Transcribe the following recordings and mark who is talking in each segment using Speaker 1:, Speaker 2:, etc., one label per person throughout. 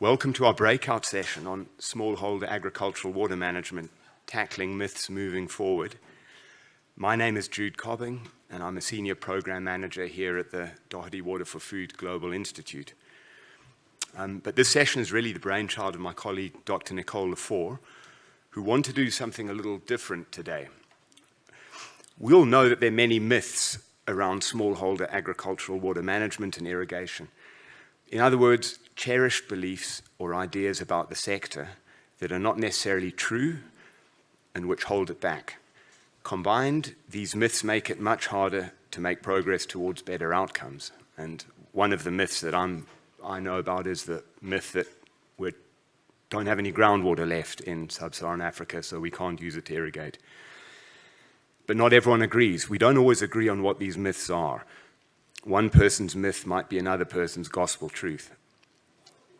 Speaker 1: Welcome to our breakout session on Smallholder Agricultural Water Management, Tackling Myths Moving Forward. My name is Jude Cobbing, and I'm a Senior Program Manager here at the Doherty Water for Food Global Institute. But this session is really the brainchild of my colleague, Dr. Nicole Lefort, who want to do something a little different today. We all know that there are many myths around smallholder agricultural water management and irrigation. In other words, cherished beliefs or ideas about the sector that are not necessarily true and which hold it back. Combined, these myths make it much harder to make progress towards better outcomes. And one of the myths that I know about is the myth that we don't have any groundwater left in sub-Saharan Africa, so we can't use it to irrigate. But not everyone agrees. We don't always agree on what these myths are. One person's myth might be another person's gospel truth.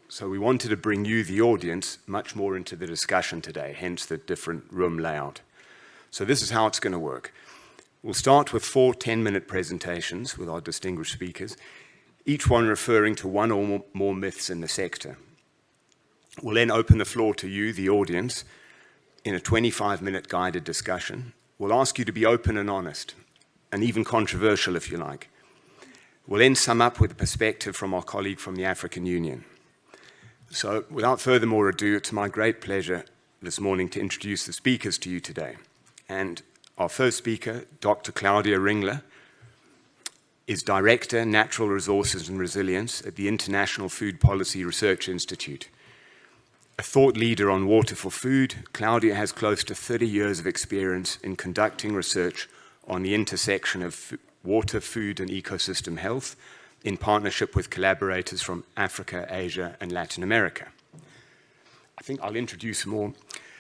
Speaker 1: So we wanted to bring you, the audience, much more into the discussion today, hence the different room layout. So this is how it's going to work. We'll start with 4 10-minute presentations with our distinguished speakers, each one referring to one or more myths in the sector. We'll then open the floor to you, the audience, in a 25-minute guided discussion. We'll ask you to be open and honest, and even controversial if you like. We'll then sum up with a perspective from our colleague from the African Union. So without further more ado, it's my great pleasure this morning to introduce the speakers to you today. And our first speaker, Dr. Claudia Ringler, is Director, Natural Resources and Resilience at the International Food Policy Research Institute. A thought leader on water for food, Claudia has close to 30 years of experience in conducting research on the intersection of water, food, and ecosystem health in partnership with collaborators from Africa, Asia, and Latin America. I think I'll introduce more.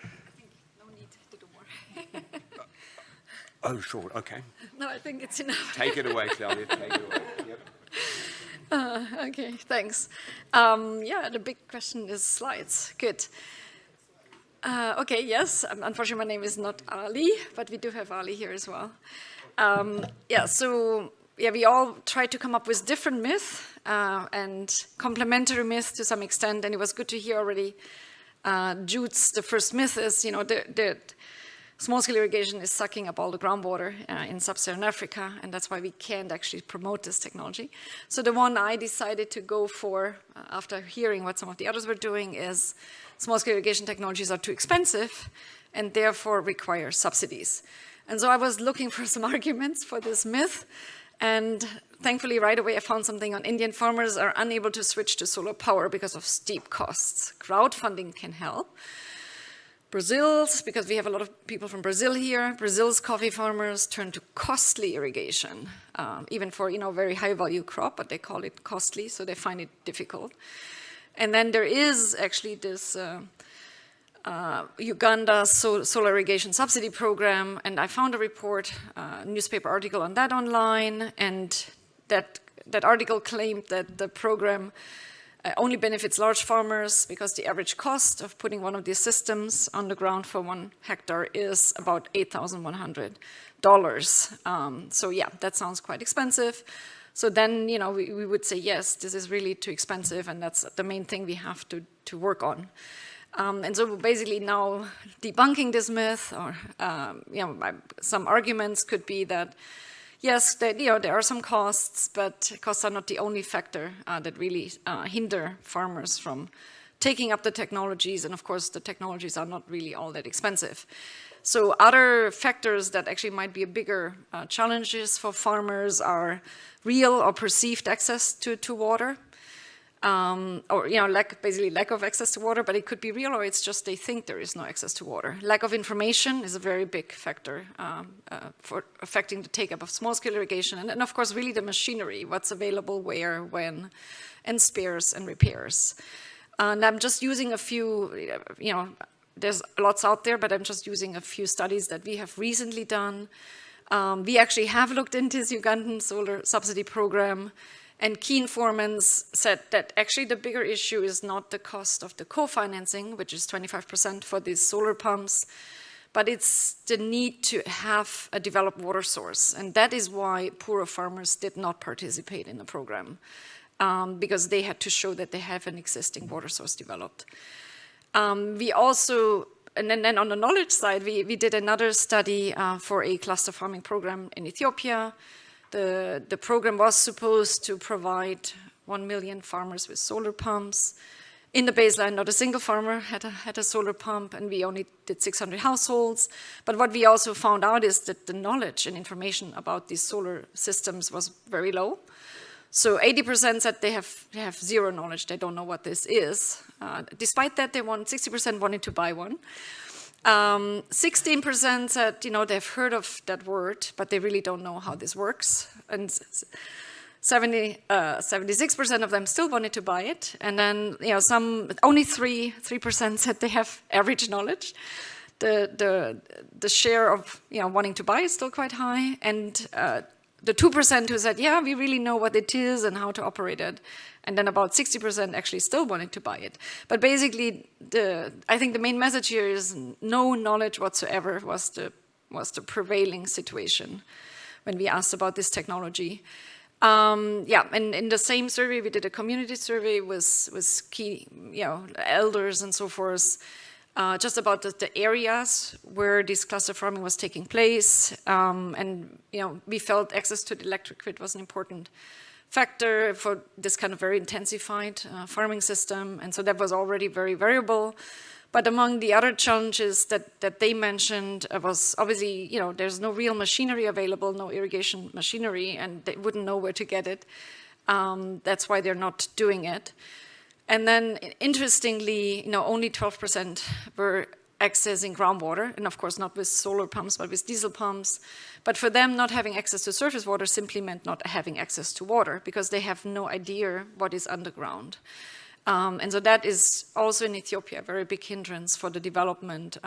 Speaker 2: I think no need to do more.
Speaker 1: Oh, sure, okay.
Speaker 2: No, I think it's enough.
Speaker 1: Take it away, Claudia, take it away. Yep.
Speaker 2: Okay, thanks. Yeah, the big question is slides. Good. Okay, yes, unfortunately my name is not Ali, but we do have Ali here as well. We all tried to come up with different myths and complementary myths to some extent, and it was good to hear already Jude's, the first myth is, that small-scale irrigation is sucking up all the groundwater in sub-Saharan Africa, and that's why we can't actually promote this technology. So the one I decided to go for, after hearing what some of the others were doing, is small-scale irrigation technologies are too expensive and therefore require subsidies. And so I was looking for some arguments for this myth, and thankfully right away I found something on Indian farmers are unable to switch to solar power because of steep costs. Crowdfunding can help. Brazil's, because we have a lot of people from Brazil here, Brazil's coffee farmers turn to costly irrigation, even for very high value crop, but they call it costly, so they find it difficult. And then there is actually this Uganda solar irrigation subsidy program, and I found a report, newspaper article on that online, and that article claimed that the program only benefits large farmers because the average cost of putting one of these systems on the ground for 1 hectare is about $8,100. So yeah, that sounds quite expensive. So then, we would say, yes, this is really too expensive, and that's the main thing we have to work on. And so basically now debunking this myth, or some arguments could be that yes, there are some costs, but costs are not the only factor that really hinder farmers from taking up the technologies, and of course the technologies are not really all that expensive. So other factors that actually might be a bigger challenges for farmers are real or perceived access to water. Basically lack of access to water, but it could be real, or it's just they think there is no access to water. Lack of information is a very big factor for affecting the take-up of small-scale irrigation, and of course really the machinery, what's available, where, when, and spares and repairs. And I'm just using a few, there's lots out there, but I'm just using a few studies that we have recently done. We actually have looked into this Ugandan solar subsidy program, and key informants said that actually the bigger issue is not the cost of the co-financing, which is 25% for these solar pumps, but it's the need to have a developed water source. And that is why poorer farmers did not participate in the program. because they had to show that they have an existing water source developed. We also, and then on the knowledge side, we did another study for a cluster farming program in Ethiopia. The program was supposed to provide 1 million farmers with solar pumps. In the baseline, not a single farmer had a solar pump, and we only did 600 households. But what we also found out is that the knowledge and information about these solar systems was very low. So 80% said they have zero knowledge, they don't know what this is. Despite that, 60% wanted to buy one. 16% said, they've heard of that word, but they really don't know how this works. And 76% of them still wanted to buy it. And then, only 3% said they have average knowledge. The share of, wanting to buy is still quite high. And the 2% who said, yeah, we really know what it is and how to operate it. And then about 60% actually still wanted to buy it. But basically, I think the main message here is no knowledge whatsoever was the prevailing situation when we asked about this technology. And in the same survey, we did a community survey with key, elders and so forth, just about the areas where this cluster farming was taking place. And we felt access to the electric grid was an important factor for this kind of very intensified farming system. And so that was already very variable. But among the other challenges that they mentioned was obviously, there's no real machinery available, no irrigation machinery, and they wouldn't know where to get it. That's why they're not doing it. And then, interestingly, only 12% were accessing groundwater, and of course not with solar pumps, but with diesel pumps. But for them, not having access to surface water simply meant not having access to water, because they have no idea what is underground. And so that is also in Ethiopia a very big hindrance for the development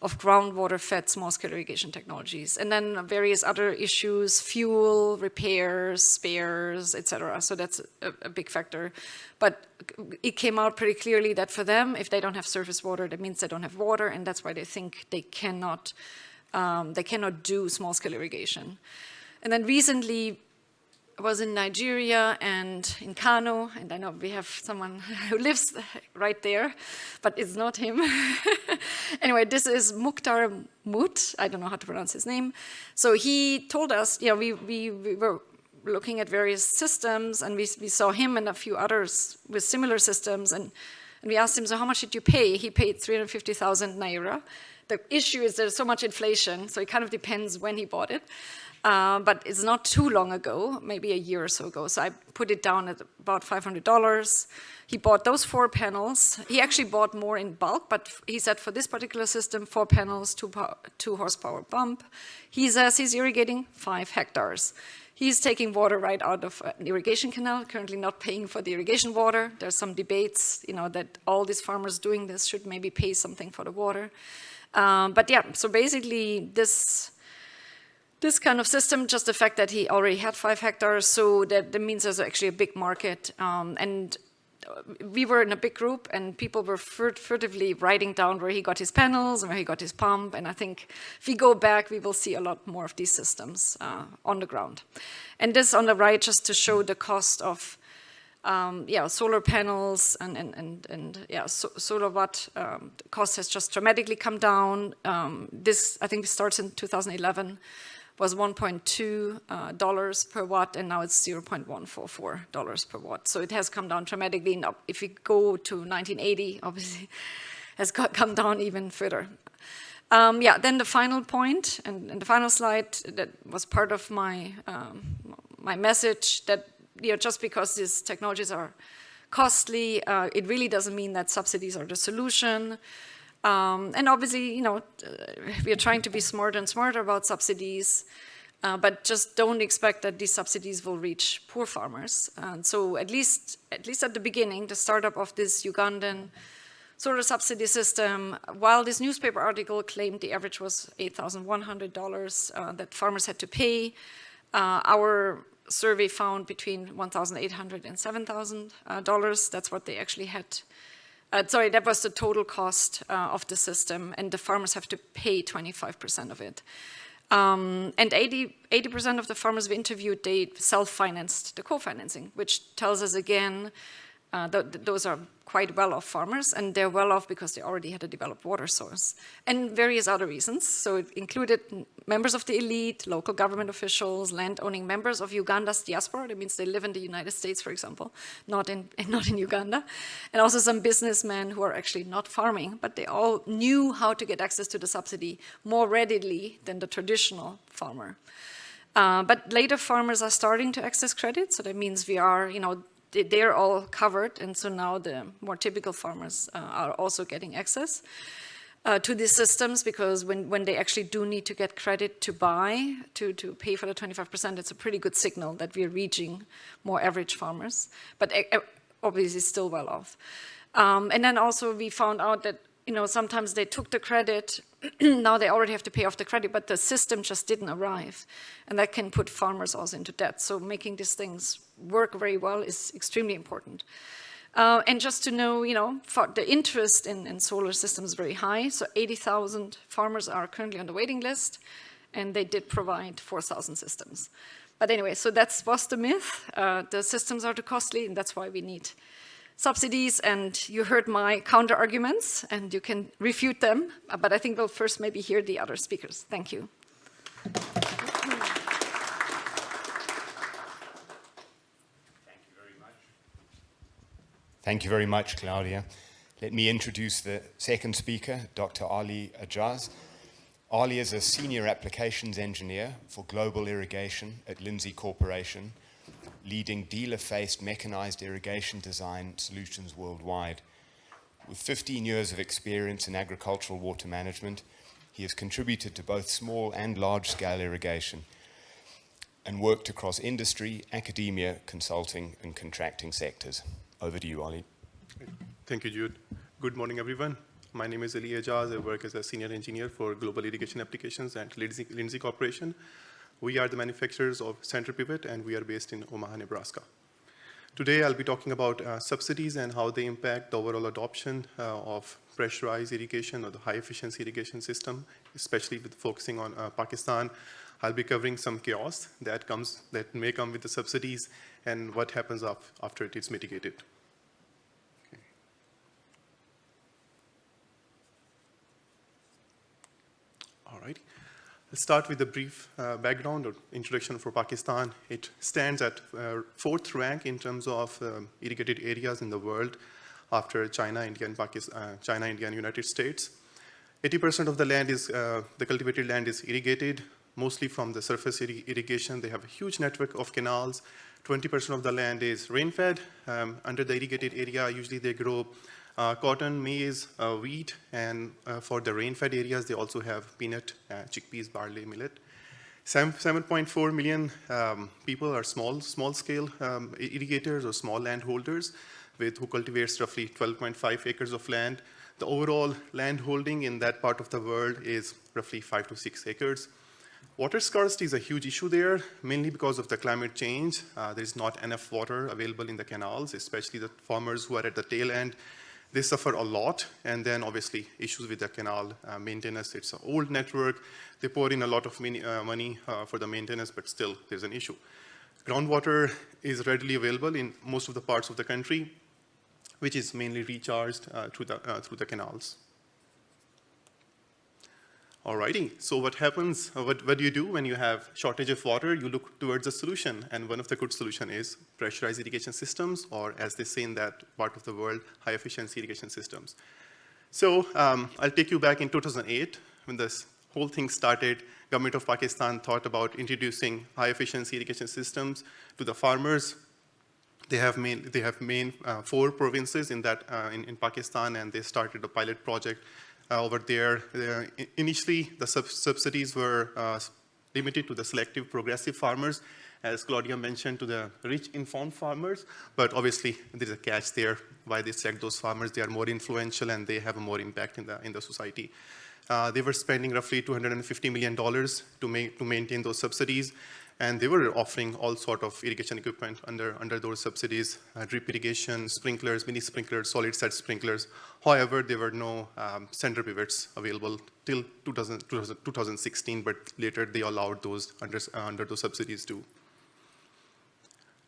Speaker 2: of groundwater-fed small-scale irrigation technologies. And then various other issues, fuel, repairs, spares, etc. So that's a big factor. But it came out pretty clearly that for them, if they don't have surface water, that means they don't have water, and that's why they think they cannot do small-scale irrigation. And then recently, I was in Nigeria and in Kano, and I know we have someone who lives right there, but it's not him. Anyway, this is Mukhtar Mut. I don't know how to pronounce his name. So he told us, we were looking at various systems, and we saw him and a few others with similar systems, and we asked him, so how much did you pay? He paid 350,000 naira. The issue is there's so much inflation, so it kind of depends when he bought it. But it's not too long ago, maybe a year or so ago. So I put it down at about $500. He bought those 4 panels. He actually bought more in bulk, but he said for this particular system, 4 panels, 2 horsepower pump. He says he's irrigating 5 hectares. He's taking water right out of an irrigation canal, currently not paying for the irrigation water. There's some debates, that all these farmers doing this should maybe pay something for the water. But yeah, so basically this kind of system, just the fact that he already had 5 hectares, so that means there's actually a big market. And we were in a big group, and people were furtively writing down where he got his panels and where he got his pump. And I think if we go back, we will see a lot more of these systems on the ground. And this on the right, just to show the cost of solar panels and solar watt cost has just dramatically come down. This, I think, starts in 2011. Was $1.2 per watt, and now it's $0.144 per watt. So it has come down dramatically. Now, if we go to 1980, obviously, has come down even further. Then the final point, and the final slide that was part of my my message, that just because these technologies are costly, it really doesn't mean that subsidies are the solution. And obviously, we are trying to be smarter and smarter about subsidies, but just don't expect that these subsidies will reach poor farmers. And so at least at the beginning, the startup of this Ugandan solar subsidy system, while this newspaper article claimed the average was $8,100 that farmers had to pay, our survey found between $1,800 and $7,000. That's what they actually had. That was the total cost of the system, and the farmers have to pay 25% of it. And 80% of the farmers we interviewed, they self-financed the co-financing, which tells us again, those are quite well-off farmers, and they're well-off because they already had a developed water source, and various other reasons. So it included members of the elite, local government officials, land-owning members of Uganda's diaspora. That means they live in the United States, for example, not in Uganda. And also some businessmen who are actually not farming, but they all knew how to get access to the subsidy more readily than the traditional farmer. But later farmers are starting to access credit, so that means we are, they're all covered, and so now the more typical farmers are also getting access to these systems, because when they actually do need to get credit to buy, to pay for the 25%, it's a pretty good signal that we're reaching more average farmers, but obviously still well off. And then also we found out that sometimes they took the credit, now they already have to pay off the credit, but the system just didn't arrive. And that can put farmers also into debt. So making these things work very well is extremely important. And just to know, the interest in solar systems is very high. So 80,000 farmers are currently on the waiting list, and they did provide 4,000 systems. But anyway, so that was the myth. The systems are too costly, and that's why we need subsidies, and you heard my counter arguments, and you can refute them, but I think we'll first maybe hear the other speakers. Thank you.
Speaker 1: Thank you very much, Claudia. Let me introduce the second speaker, Dr. Ali Ajaz. Ali is a senior applications engineer for global irrigation at Lindsay Corporation, leading dealer-faced mechanized irrigation design solutions worldwide. With 15 years of experience in agricultural water management, he has contributed to both small and large-scale irrigation and worked across industry, academia, consulting, and contracting sectors. Over to you, Ali.
Speaker 3: Thank you, Jude. Good morning, everyone. My name is Ali Ajaz. I work as a senior engineer for global irrigation applications at Lindsay Corporation. We are the manufacturers of Center Pivot, and we are based in Omaha, Nebraska. Today, I'll be talking about subsidies and how they impact the overall adoption of pressurized irrigation or the high-efficiency irrigation system, especially with focusing on Pakistan. I'll be covering some chaos that may come with the subsidies and what happens after it is mitigated. Okay. All right. Let's start with a brief background or introduction for Pakistan. It stands at 4th rank in terms of irrigated areas in the world after China, India, and United States. 80% of the land is, the cultivated land is irrigated, mostly from the surface irrigation. They have a huge network of canals. 20% of the land is rain-fed. Under the irrigated area, usually they grow cotton, maize, wheat, and for the rain-fed areas, they also have peanut, chickpeas, barley, millet. 7.4 million people are small-scale irrigators or small landholders who cultivates roughly 12.5 acres of land. The overall land holding in that part of the world is roughly 5 to 6 acres. Water scarcity is a huge issue there, mainly because of the climate change. There is not enough water available in the canals, especially the farmers who are at the tail end. They suffer a lot, and then obviously issues with the canal maintenance. It's an old network. They pour in a lot of money for the maintenance, but still there's an issue. Groundwater is readily available in most of the parts of the country, which is mainly recharged through the canals. Alrighty, so what happens, what do you do when you have shortage of water? You look towards a solution, and one of the good solutions is pressurized irrigation systems, or as they say in that part of the world, high efficiency irrigation systems. So I'll take you back in 2008, when this whole thing started. Government of Pakistan thought about introducing high efficiency irrigation systems to the farmers. They have 4 provinces in Pakistan, and they started a pilot project over there. Initially, the subsidies were limited to the selective progressive farmers, as Claudia mentioned, to the rich informed farmers. But obviously, there's a catch there. Why they select those farmers? They are more influential and they have a more impact in the society. They were spending roughly $250 million to maintain those subsidies. And they were offering all sort of irrigation equipment under those subsidies, drip irrigation, sprinklers, mini sprinklers, solid set sprinklers. However, there were no center pivots available till 2016, but later they allowed those under those subsidies too.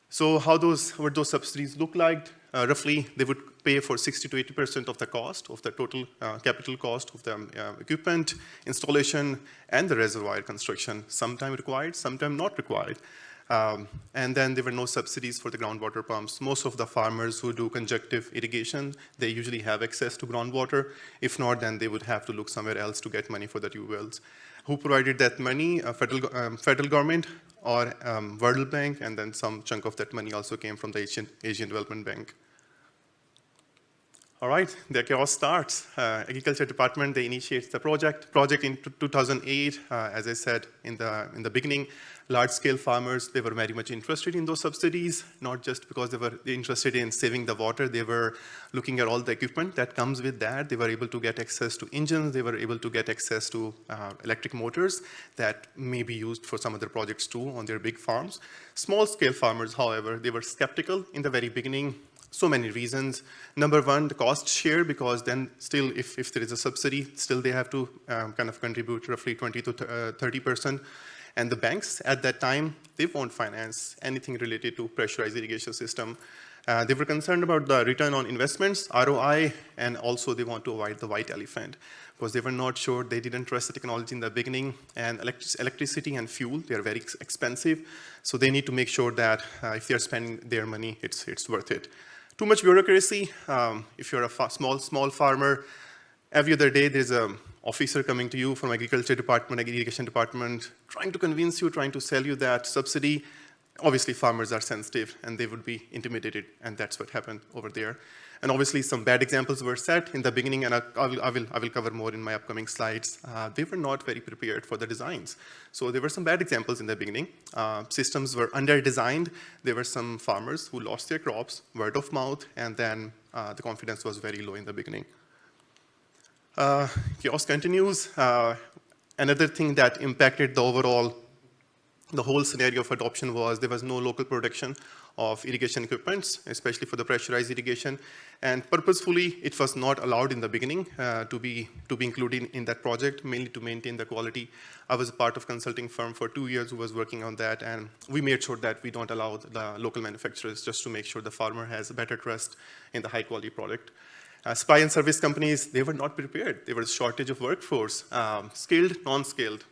Speaker 3: So how would those subsidies look like? Roughly, they would pay for 60 to 80% of the cost, of the total capital cost of the equipment, installation, and the reservoir construction, sometime required, sometime not required. And then there were no subsidies for the groundwater pumps. Most of the farmers who do conjunctive irrigation, they usually have access to groundwater. If not, then they would have to look somewhere else to get money for the tube wells. Who provided that money? Federal government or World Bank, and then some chunk of that money also came from the Asian Development Bank. All right, the chaos starts. Agriculture department, they initiate the project in 2008. As I said in the beginning, large-scale farmers, they were very much interested in those subsidies, not just because they were interested in saving the water. They were looking at all the equipment that comes with that. They were able to get access to engines. They were able to get access to electric motors that may be used for some other projects too on their big farms. Small-scale farmers, however, they were skeptical in the very beginning. So many reasons. Number one, the cost share, because then still, if there is a subsidy, still they have to kind of contribute roughly 20 to 30%. And the banks at that time, they won't finance anything related to pressurized irrigation system. They were concerned about the return on investments, ROI, and also they want to avoid the white elephant because they were not sure, they didn't trust the technology in the beginning, and electricity and fuel, they are very expensive. So they need to make sure that if they're spending their money, it's worth it. Too much bureaucracy. If you're a small farmer, every other day there's an officer coming to you from agriculture department, irrigation department, trying to convince you, trying to sell you that subsidy. Obviously, farmers are sensitive and they would be intimidated, and that's what happened over there. And obviously, some bad examples were set in the beginning, and I will cover more in my upcoming slides. They were not very prepared for the designs. So there were some bad examples in the beginning. Systems were under-designed. There were some farmers who lost their crops, word of mouth, and then the confidence was very low in the beginning. Chaos continues. Another thing that impacted the whole scenario of adoption was there was no local production of irrigation equipments, especially for the pressurized irrigation. And purposefully, it was not allowed in the beginning to be included in that project, mainly to maintain the quality. I was a part of a consulting firm for 2 years who was working on that, and we made sure that we don't allow the local manufacturers, just to make sure the farmer has a better trust in the high-quality product. Supply and service companies, they were not prepared. There was a shortage of workforce, skilled, non-skilled.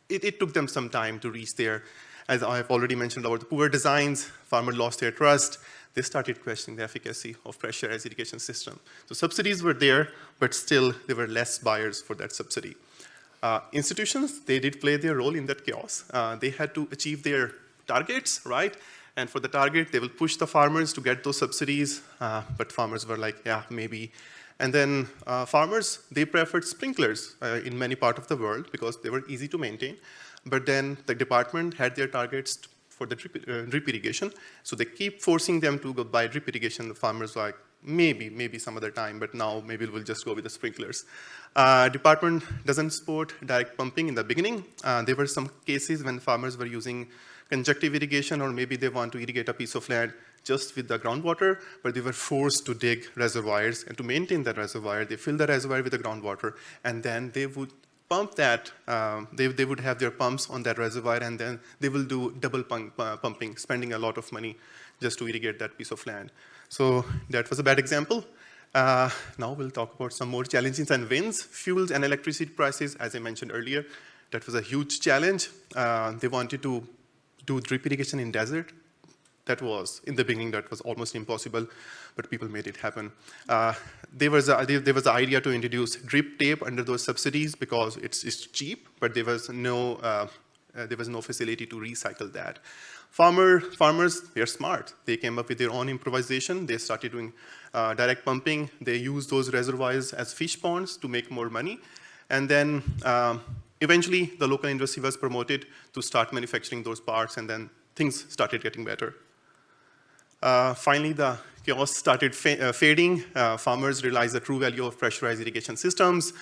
Speaker 3: It took them some time to reach there. As I've already mentioned about the poor designs, farmers lost their trust. They started questioning the efficacy of pressurized irrigation system. So subsidies were there, but still there were less buyers for that subsidy. Institutions, they did play their role in that chaos. They had to achieve their targets, right? And for the target, they will push the farmers to get those subsidies, but farmers were like, yeah, maybe. And then farmers, they preferred sprinklers in many parts of the world because they were easy to maintain. But then the department had their targets for the drip irrigation. So they keep forcing them to go buy drip irrigation. The farmers were like, maybe some other time, but now maybe we'll just go with the sprinklers. Department doesn't support direct pumping in the beginning. There were some cases when farmers were using conjunctive irrigation, or maybe they want to irrigate a piece of land just with the groundwater, but they were forced to dig reservoirs, and to maintain that reservoir, they fill the reservoir with the groundwater, and then they would pump that, they would have their pumps on that reservoir, and then they will do double pumping, spending a lot of money just to irrigate that piece of land. So that was a bad example. Now we'll talk about some more challenges and wins. Fuels and electricity prices, as I mentioned earlier, that was a huge challenge. They wanted to do drip irrigation in desert. That was, in the beginning, that was almost impossible, but people made it happen. There was an idea to introduce drip tape under those subsidies because it's cheap, but there was no facility to recycle that. Farmers, they're smart. They came up with their own improvisation. They started doing direct pumping. They used those reservoirs as fish ponds to make more money. And then eventually, the local industry was promoted to start manufacturing those parts, and then things started getting better. Finally, the chaos started fading. Farmers realized the true value of pressurized irrigation systems.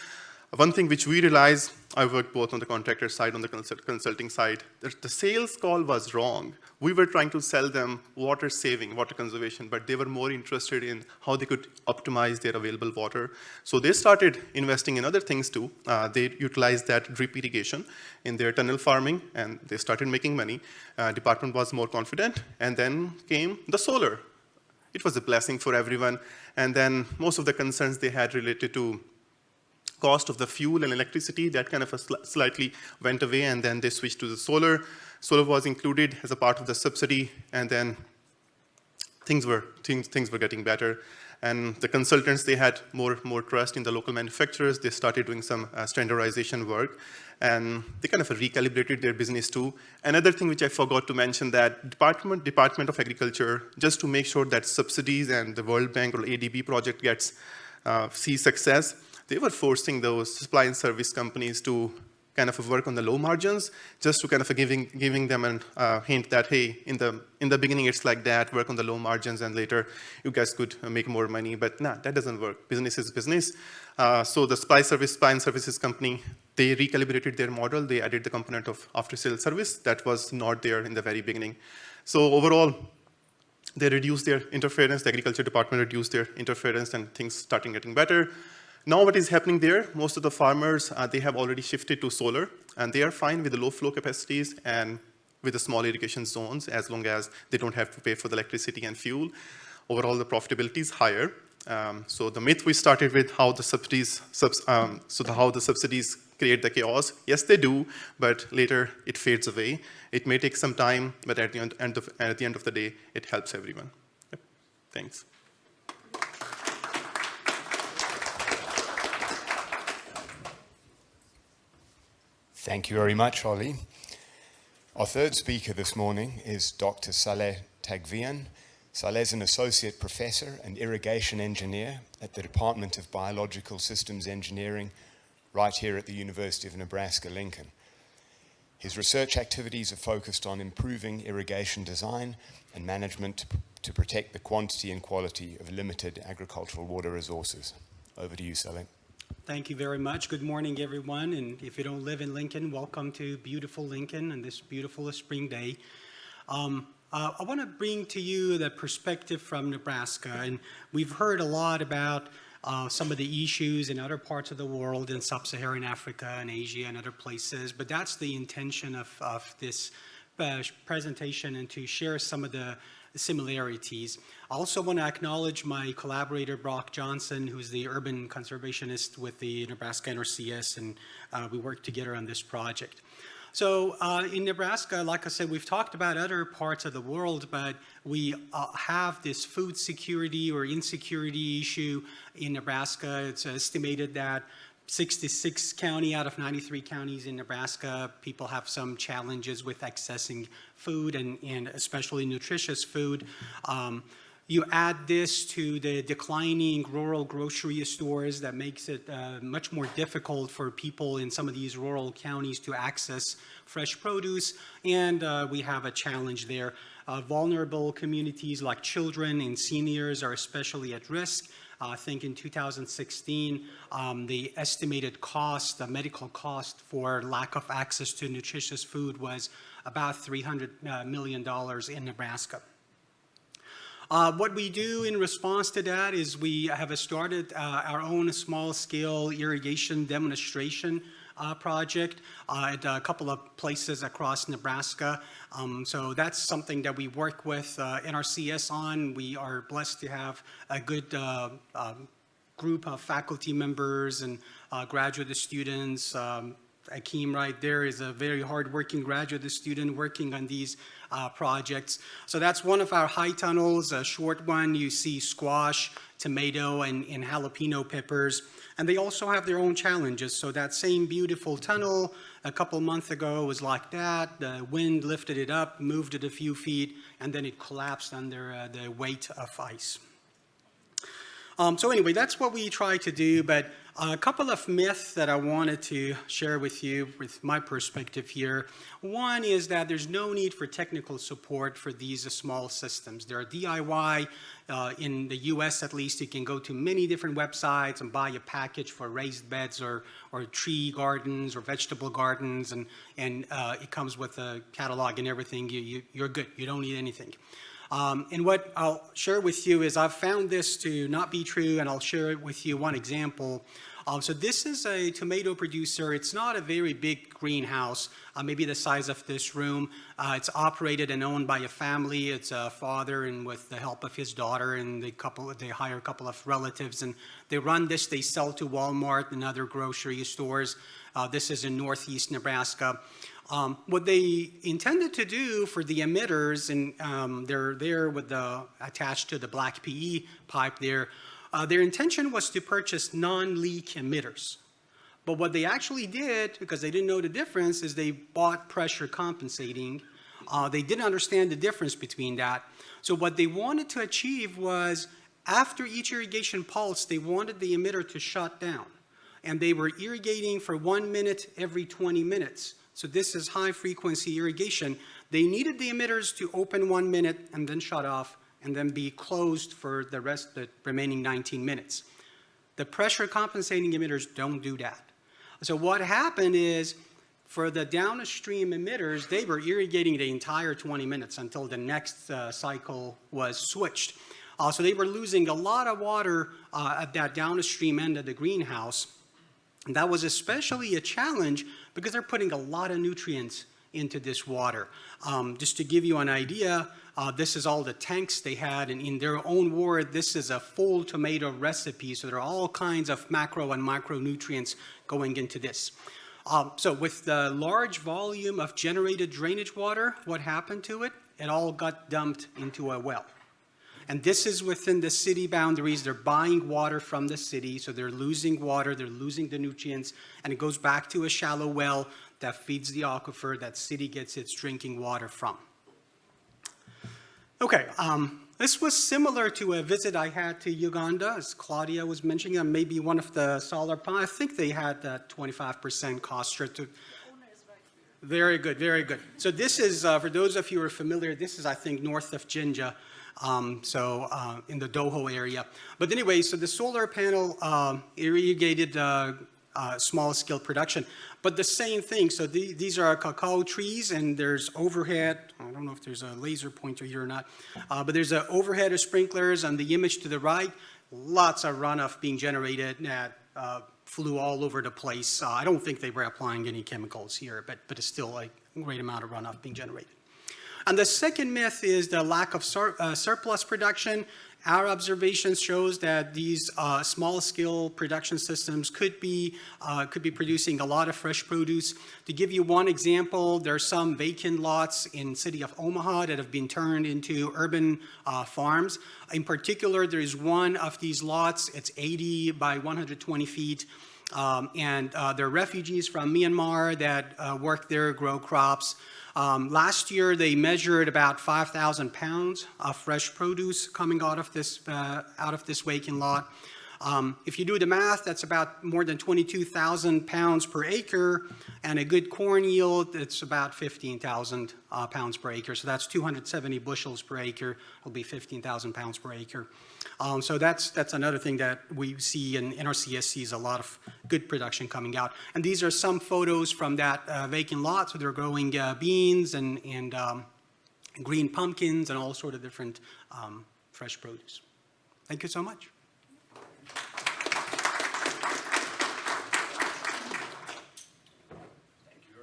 Speaker 3: One thing which we realized, I worked both on the contractor side, on the consulting side, the sales call was wrong. We were trying to sell them water saving, water conservation, but they were more interested in how they could optimize their available water. So they started investing in other things too. They utilized that drip irrigation in their tunnel farming, and they started making money. Department was more confident, and then came the solar. It was a blessing for everyone. And then most of the concerns they had related to cost of the fuel and electricity, that kind of slightly went away, and then they switched to the solar. Solar was included as a part of the subsidy, and then things were getting better. And the consultants, they had more trust in the local manufacturers. They started doing some standardization work, and they kind of recalibrated their business too. Another thing which I forgot to mention, that Department of Agriculture, just to make sure that subsidies and the World Bank or ADB project sees success, they were forcing those supply and service companies to kind of work on the low margins, just to kind of giving them a hint that, hey, in the beginning it's like that, work on the low margins, and later you guys could make more money. But nah, that doesn't work. Business is business. So the supply and services company, they recalibrated their model. They added the component of after-sales service that was not there in the very beginning. So overall, they reduced their interference. The agriculture department reduced their interference, and things started getting better. Now what is happening there, most of the farmers, they have already shifted to solar, and they are fine with the low flow capacities and with the small irrigation zones, as long as they don't have to pay for the electricity and fuel. Overall, the profitability is higher. So the myth we started with, how the subsidies create the chaos. Yes, they do, but later it fades away. It may take some time, but at the end of the day, it helps everyone. Yep. Thanks.
Speaker 1: Thank you very much, Ollie. Our third speaker this morning is Dr. Saleh Tagvian. Saleh is an associate professor and irrigation engineer at the Department of Biological Systems Engineering, right here at the University of Nebraska-Lincoln. His research activities are focused on improving irrigation design and management to protect the quantity and quality of limited agricultural water resources. Over to you, Saleh.
Speaker 4: Thank you very much. Good morning, everyone. And if you don't live in Lincoln, welcome to beautiful Lincoln on this beautiful spring day. I want to bring to you the perspective from Nebraska. And we've heard a lot about some of the issues in other parts of the world, in sub-Saharan Africa and Asia and other places. But that's the intention of this presentation, and to share some of the similarities. I also want to acknowledge my collaborator, Brock Johnson, who's the urban conservationist with the Nebraska NRCS, and we work together on this project. So in Nebraska, like I said, we've talked about other parts of the world, but we have this food security or insecurity issue in Nebraska. It's estimated that 66 counties out of 93 counties in Nebraska, people have some challenges with accessing food, and especially nutritious food. You add this to the declining rural grocery stores, that makes it much more difficult for people in some of these rural counties to access fresh produce, and we have a challenge there. Vulnerable communities like children and seniors are especially at risk. I think in 2016, the estimated cost, the medical cost for lack of access to nutritious food was about $300 million in Nebraska. What we do in response to that is we have started our own small-scale irrigation demonstration project at a couple of places across Nebraska. So that's something that we work with NRCS on. We are blessed to have a good group of faculty members and graduate students. Akeem right there is a very hard-working graduate student working on these projects. So that's one of our high tunnels. A short one, you see squash, tomato, and jalapeno peppers. And they also have their own challenges. So that same beautiful tunnel a couple months ago was like that. The wind lifted it up, moved it a few feet, and then it collapsed under the weight of ice. So anyway, that's what we try to do, but a couple of myths that I wanted to share with you with my perspective here. One is that there's no need for technical support for these small systems. They're DIY. In the US at least, you can go to many different websites and buy a package for raised beds or tree gardens or vegetable gardens, and it comes with a catalog and everything. You're good. You don't need anything. And what I'll share with you is I've found this to not be true, and I'll share with you one example. So this is a tomato producer. It's not a very big greenhouse, maybe the size of this room. It's operated and owned by a family. It's a father, and with the help of his daughter, and they hire a couple of relatives, and they run this. They sell to Walmart and other grocery stores. This is in northeast Nebraska. What they intended to do for the emitters, and they're there with attached to the black PE pipe there, their intention was to purchase non-leak emitters. But what they actually did, because they didn't know the difference, is they bought pressure compensating. They didn't understand the difference between that. So what they wanted to achieve was, after each irrigation pulse, they wanted the emitter to shut down. And they were irrigating for 1 minute every 20 minutes. So this is high-frequency irrigation. They needed the emitters to open 1 minute and then shut off and then be closed for the remaining 19 minutes. The pressure compensating emitters don't do that. So what happened is, for the downstream emitters, they were irrigating the entire 20 minutes until the next cycle was switched. So they were losing a lot of water at that downstream end of the greenhouse. And that was especially a challenge because they're putting a lot of nutrients into this water. Just to give you an idea, this is all the tanks they had, and in their own word, this is a full tomato recipe, so there are all kinds of macro and micronutrients going into this. So with the large volume of generated drainage water, what happened to it? It all got dumped into a well. And this is within the city boundaries. They're buying water from the city, so they're losing water, they're losing the nutrients, and it goes back to a shallow well that feeds the aquifer that city gets its drinking water from. Okay, this was similar to a visit I had to Uganda, as Claudia was mentioning, maybe one of the solar panels. I think they had that 25% cost structure. Very good, very good. So this is, for those of you who are familiar, this is, I think, north of Jinja. In the Doho area. But anyway, so the solar panel irrigated small-scale production. But the same thing, so these are cacao trees, and there's overhead. I don't know if there's a laser pointer here or not, but there's an overhead of sprinklers on the image to the right. Lots of runoff being generated that flew all over the place. I don't think they were applying any chemicals here, but it's still a great amount of runoff being generated. And the second myth is the lack of surplus production. Our observation shows that these small-scale production systems could be producing a lot of fresh produce. To give you one example, there are some vacant lots in the city of Omaha that have been turned into urban farms. In particular, there is one of these lots. It's 80 by 120 feet. And they're refugees from Myanmar that work there, grow crops. Last year, they measured about 5,000 pounds of fresh produce coming out of this vacant lot. If you do the math, that's about more than 22,000 pounds per acre, and a good corn yield, it's about 15,000 pounds per acre. So that's 270 bushels per acre. It'll be 15,000 pounds per acre. So that's another thing that we see in our CSCs, a lot of good production coming out. And these are some photos from that vacant lot. So they're growing beans and green pumpkins and all sort of different fresh produce. Thank you so much.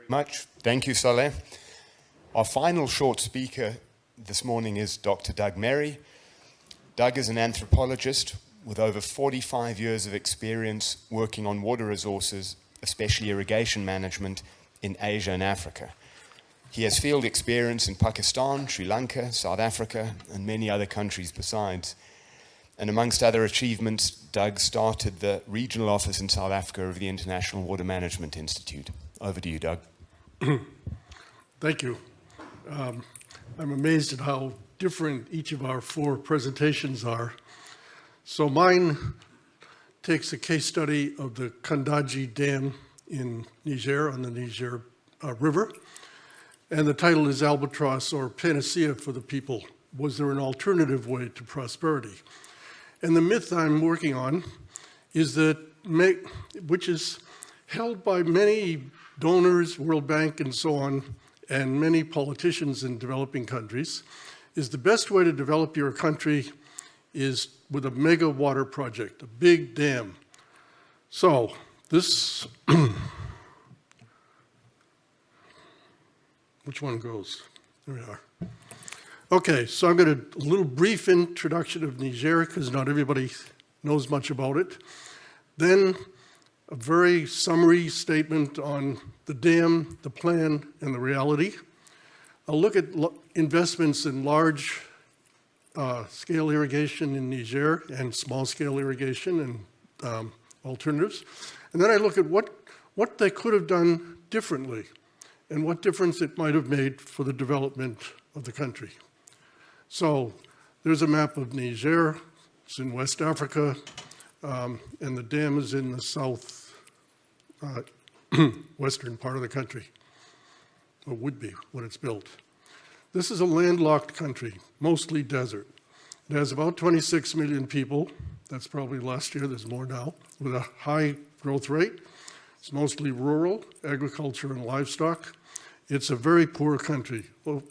Speaker 1: Much. Thank you, Saleh. Our final short speaker this morning is Dr. Doug Merry. Doug is an anthropologist with over 45 years of experience working on water resources, especially irrigation management, in Asia and Africa. He has field experience in Pakistan, Sri Lanka, South Africa, and many other countries besides. And amongst other achievements, Doug started the regional office in South Africa of the International Water Management Institute. Over to you, Doug.
Speaker 5: Thank you. I'm amazed at how different each of our four presentations are. So mine takes a case study of the Kandaji Dam in Niger, on the Niger River. And the title is Albatross or Panacea for the People. Was there an alternative way to prosperity? And the myth I'm working on is that, which is held by many donors, World Bank and so on, and many politicians in developing countries, is the best way to develop your country is with a mega water project, a big dam. So this, which one goes? There we are. Okay, so I'm going to, a little brief introduction of Niger, because not everybody knows much about it. Then a very summary statement on the dam, the plan, and the reality. I'll look at investments in large scale irrigation in Niger and small scale irrigation and alternatives. And then I look at what they could have done differently and what difference it might have made for the development of the country. So there's a map of Niger. It's in West Africa, and the dam is in the south western part of the country, or would be when it's built. This is a landlocked country, mostly desert. It has about 26 million people. That's probably last year, there's more now, with a high growth rate. It's mostly rural, agriculture and livestock. It's a very poor country. Well,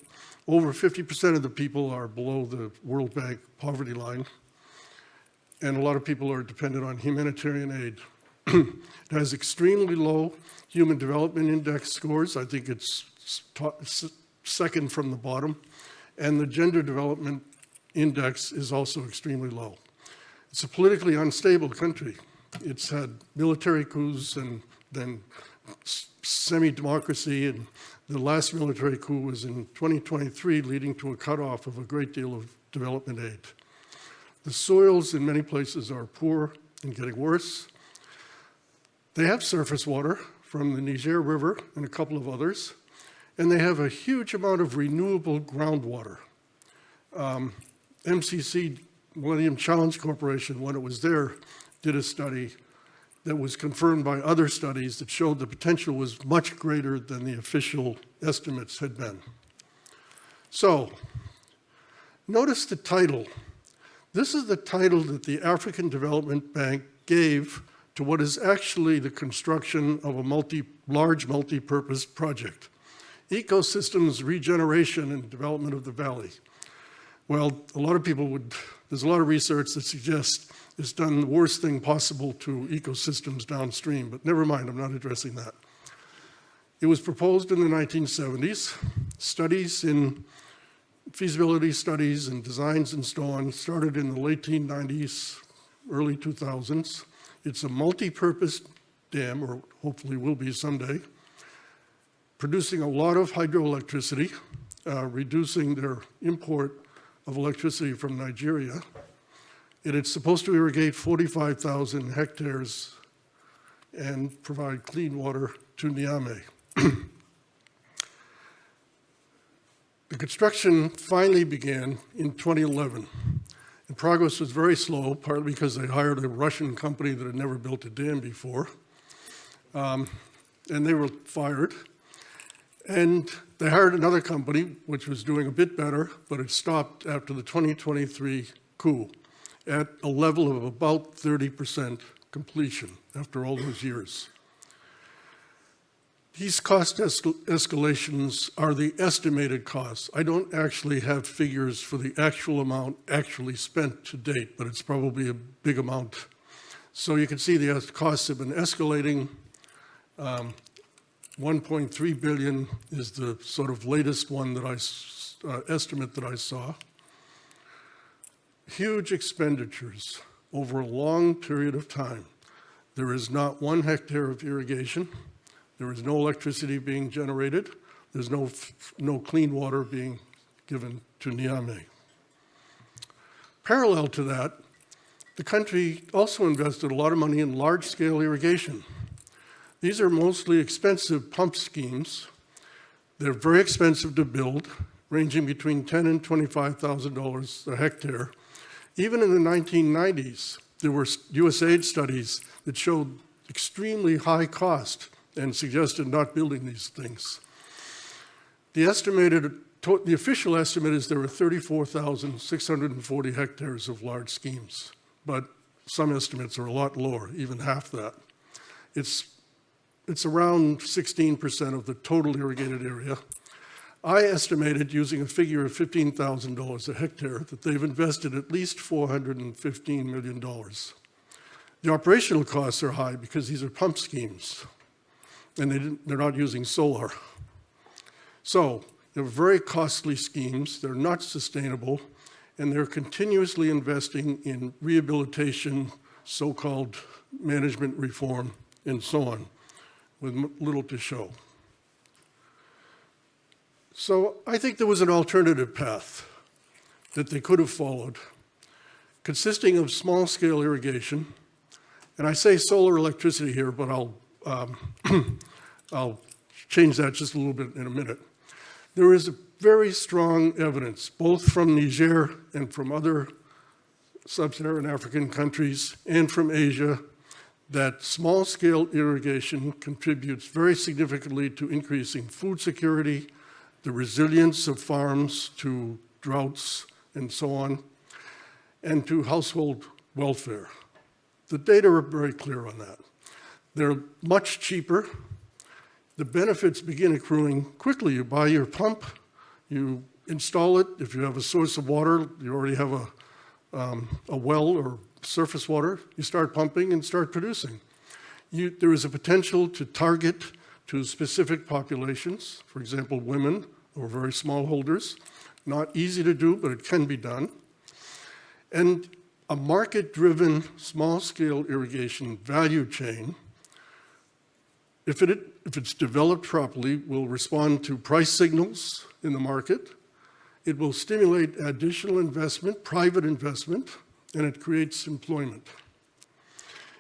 Speaker 5: over 50% of the people are below the World Bank poverty line, and a lot of people are dependent on humanitarian aid. It has extremely low Human Development Index scores. I think it's second from the bottom, and the Gender Development Index is also extremely low. It's a politically unstable country. It's had military coups and then semi-democracy, and the last military coup was in 2023, leading to a cutoff of a great deal of development aid. The soils in many places are poor and getting worse. They have surface water from the Niger River and a couple of others, and they have a huge amount of renewable groundwater. MCC, Millennium Challenge Corporation, when it was there, did a study that was confirmed by other studies that showed the potential was much greater than the official estimates had been. So, notice the title. This is the title that the African Development Bank gave to what is actually the construction of a large multi-purpose project. Ecosystems regeneration and development of the valley. Well, a lot of people there's a lot of research that suggests it's done the worst thing possible to ecosystems downstream, but never mind, I'm not addressing that. It was proposed in the 1970s. Studies in feasibility studies and designs and so on started in the late 1990s, early 2000s. It's a multi-purpose dam, or hopefully will be someday, producing a lot of hydroelectricity, reducing their import of electricity from Nigeria. And it's supposed to irrigate 45,000 hectares and provide clean water to Niamey. The construction finally began in 2011. And progress was very slow, partly because they hired a Russian company that had never built a dam before. And they were fired. And they hired another company, which was doing a bit better, but it stopped after the 2023 coup at a level of about 30% completion after all those years. These cost escalations are the estimated costs. I don't actually have figures for the actual amount actually spent to date, but it's probably a big amount. So you can see the costs have been escalating. 1.3 billion is the sort of latest one that estimate that I saw. Huge expenditures over a long period of time. There is not 1 hectare of irrigation. There is no electricity being generated. There's no clean water being given to Niamey. Parallel to that, the country also invested a lot of money in large-scale irrigation. These are mostly expensive pump schemes. They're very expensive to build, ranging between $10,000 and $25,000 a hectare. Even in the 1990s, there were USAID studies that showed extremely high cost and suggested not building these things. The official estimate is there were 34,640 hectares of large schemes, but some estimates are a lot lower, even half that. It's around 16% of the total irrigated area. I estimated, using a figure of $15,000 a hectare, that they've invested at least $415 million. The operational costs are high because these are pump schemes, and they're not using solar. So they're very costly schemes, they're not sustainable, and they're continuously investing in rehabilitation, so-called management reform, and so on, with little to show. So I think there was an alternative path that they could have followed, consisting of small-scale irrigation, and I say solar electricity here, but I'll change that just a little bit in a minute. There is very strong evidence, both from Niger and from other sub-Saharan African countries and from Asia, that small-scale irrigation contributes very significantly to increasing food security, the resilience of farms to droughts and so on, and to household welfare. The data are very clear on that. They're much cheaper. The benefits begin accruing quickly. You buy your pump, you install it. If you have a source of water, you already have a well or surface water, you start pumping and start producing. There is a potential to target to specific populations, for example, women or very small holders. Not easy to do, but it can be done. And a market-driven small-scale irrigation value chain, if it's developed properly, will respond to price signals in the market. It will stimulate additional investment, private investment, and it creates employment.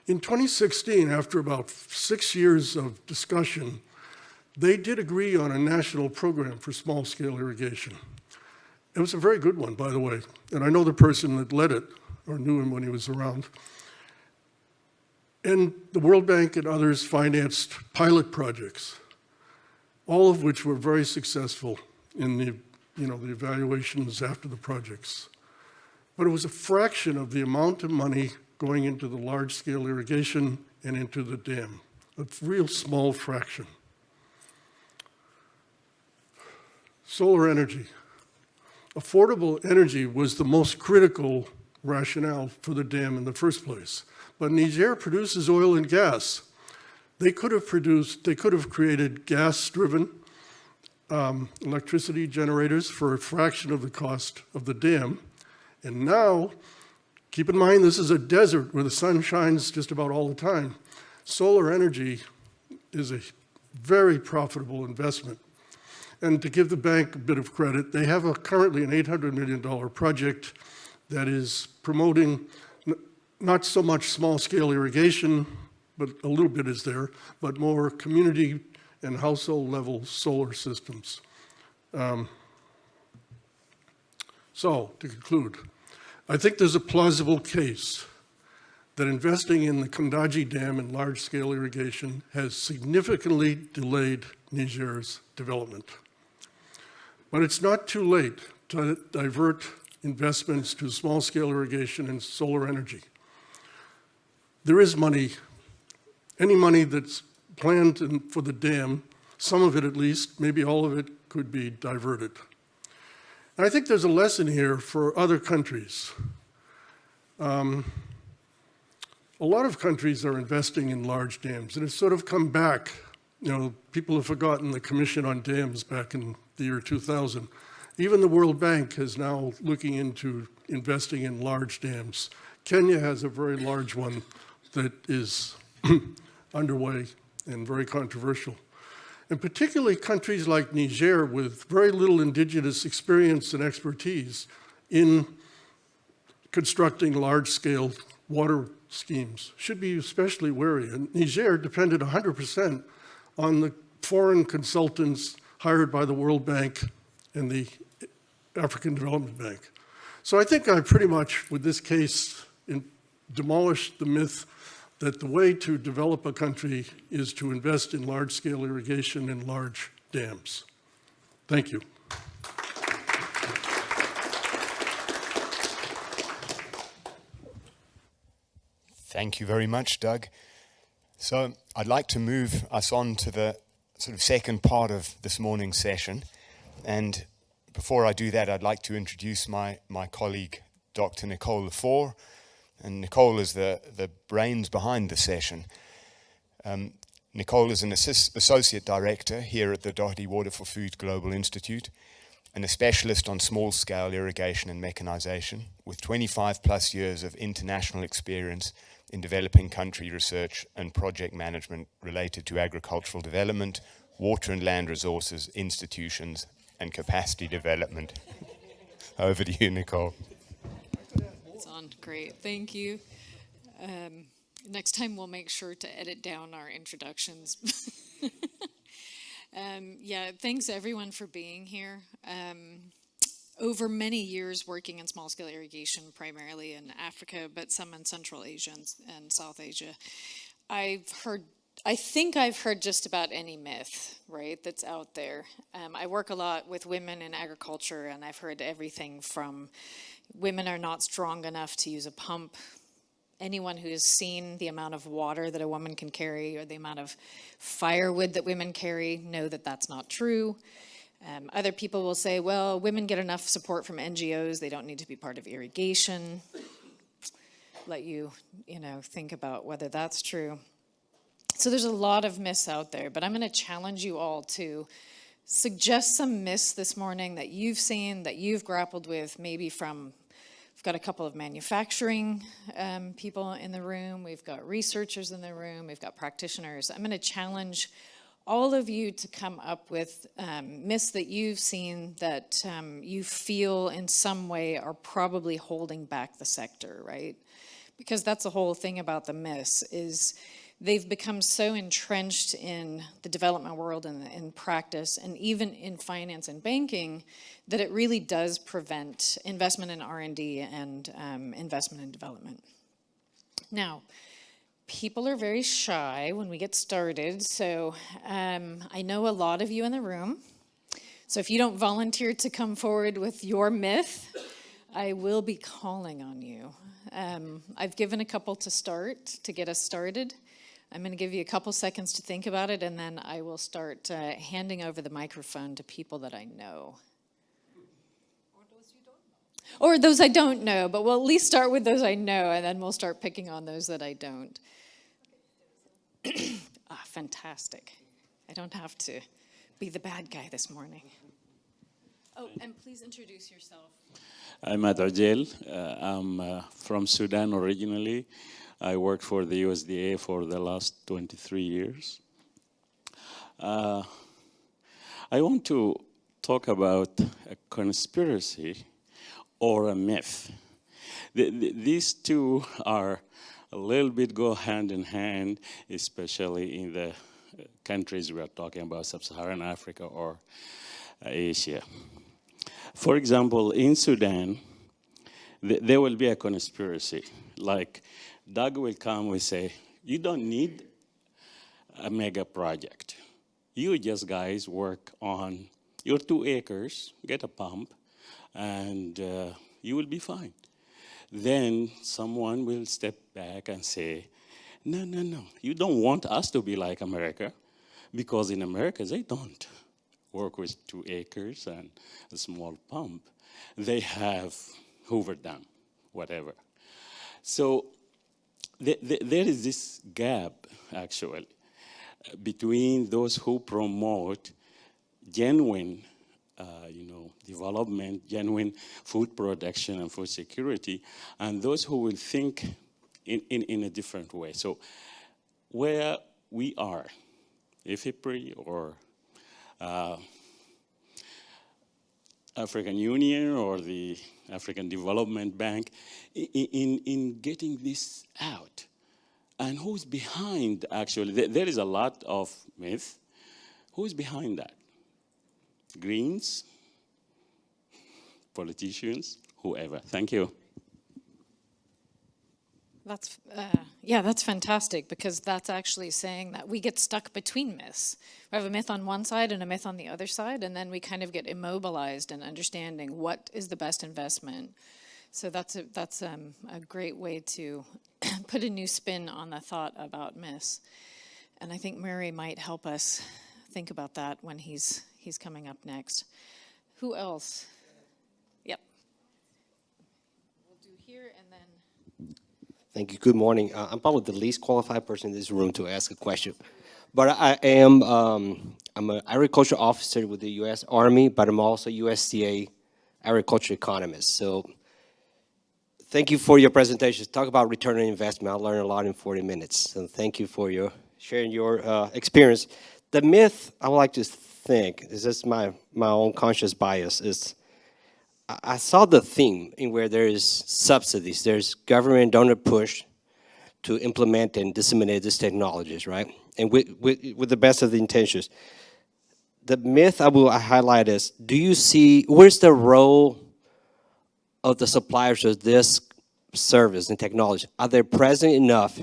Speaker 5: In 2016, after about 6 years of discussion, they did agree on a national program for small-scale irrigation. It was a very good one, by the way, and I know the person that led it, or knew him when he was around. And the World Bank and others financed pilot projects, all of which were very successful in the evaluations after the projects. But it was a fraction of the amount of money going into the large-scale irrigation and into the dam, a real small fraction. Solar energy. Affordable energy was the most critical rationale for the dam in the first place. But Niger produces oil and gas. They could have created gas-driven electricity generators for a fraction of the cost of the dam. And now, keep in mind, this is a desert where the sun shines just about all the time. Solar energy is a very profitable investment. And to give the bank a bit of credit, they have currently an $800 million project that is promoting not so much small-scale irrigation, but a little bit is there, but more community and household-level solar systems. So, to conclude, I think there's a plausible case that investing in the Kandaji Dam in large-scale irrigation has significantly delayed Niger's development. But it's not too late to divert investments to small-scale irrigation and solar energy. There is money, any money that's planned for the dam, some of it at least, maybe all of it could be diverted. And I think there's a lesson here for other countries. A lot of countries are investing in large dams, and it's sort of come back. People have forgotten the Commission on Dams back in the year 2000. Even the World Bank is now looking into investing in large dams. Kenya has a very large one that is underway and very controversial. And particularly countries like Niger with very little indigenous experience and expertise in constructing large-scale water schemes should be especially wary. And Niger depended 100% on the foreign consultants hired by the World Bank and the African Development Bank. So I think I pretty much, with this case, demolished the myth that the way to develop a country is to invest in large-scale irrigation and large dams. Thank you.
Speaker 1: Thank you very much, Doug. So I'd like to move us on to the sort of second part of this morning's session. And before I do that, I'd like to introduce my colleague, Dr. Nicole Lefort. And Nicole is the brains behind the session. Nicole is an associate director here at the Doherty Water for Food Global Institute and a specialist on small-scale irrigation and mechanization with 25 plus years of international experience in developing country research and project management related to agricultural development, water and land resources, institutions, and capacity development. Over to you, Nicole.
Speaker 6: It's on. Great. Thank you. Next time we'll make sure to edit down our introductions. Yeah, thanks everyone for being here. Over many years working in small-scale irrigation, primarily in Africa, but some in Central Asia and South Asia, I think I've heard just about any myth, right, that's out there. I work a lot with women in agriculture, and I've heard everything from women are not strong enough to use a pump. Anyone who has seen the amount of water that a woman can carry or the amount of firewood that women carry know that that's not true. Other people will say, well, women get enough support from NGOs, they don't need to be part of irrigation. Let you think about whether that's true. So there's a lot of myths out there, but I'm going to challenge you all to suggest some myths this morning that you've seen, that you've grappled with, maybe from, we've got a couple of manufacturing people in the room, we've got researchers in the room, we've got practitioners. I'm going to challenge all of you to come up with myths that you've seen that you feel in some way are probably holding back the sector, right? Because that's the whole thing about the myths is they've become so entrenched in the development world and in practice and even in finance and banking that it really does prevent investment in R&D and investment in development. Now, people are very shy when we get started, so I know a lot of you in the room. So if you don't volunteer to come forward with your myth, I will be calling on you. I've given a couple to start, to get us started. I'm going to give you a couple seconds to think about it, and then I will start handing over the microphone to people that I know. Or those I don't know, but we'll at least start with those I know, and then we'll start picking on those that I don't. Fantastic. I don't have to be the bad guy this morning. Oh, and please introduce yourself.
Speaker 7: I'm Adajel. I'm from Sudan originally. I worked for the USDA for the last 23 years. I want to talk about a conspiracy or a myth. These two are a little bit go hand in hand, especially in the countries we are talking about, sub-Saharan Africa or Asia. For example, in Sudan, there will be a conspiracy. Like Doug will come and say, you don't need a mega project. You just guys work on your 2 acres, get a pump, and you will be fine. Then someone will step back and say, no, you don't want us to be like America, because in America they don't work with 2 acres and a small pump. They have Hoover Dam, whatever. So there is this gap, actually, between those who promote genuine development, genuine food production and food security, and those who will think in a different way. So where we are, IFIPRI or African Union or the African Development Bank, in getting this out, and who's behind, actually, there is a lot of myth. Who's behind that? Greens, politicians, whoever. Thank you.
Speaker 6: That's, yeah, that's fantastic, because that's actually saying that we get stuck between myths. We have a myth on one side and a myth on the other side, and then we kind of get immobilized in understanding what is the best investment. So that's a great way to put a new spin on the thought about myths. And I think Murray might help us think about that when he's coming up next. Who else? Yep. We'll do here and then...
Speaker 8: Thank you. Good morning. I'm probably the least qualified person in this room to ask a question, but I'm an agriculture officer with the U.S. Army, but I'm also USDA agriculture economist. So thank you for your presentation. Talk about return on investment. I learned a lot in 40 minutes. So thank you for sharing your experience. The myth I would like to think, is this my own conscious bias, is I saw the theme in where there is subsidies, there's government donor push to implement and disseminate these technologies, right? And with the best of the intentions. The myth I will highlight is, do you see, where's the role of the suppliers of this service and technology? Are they present enough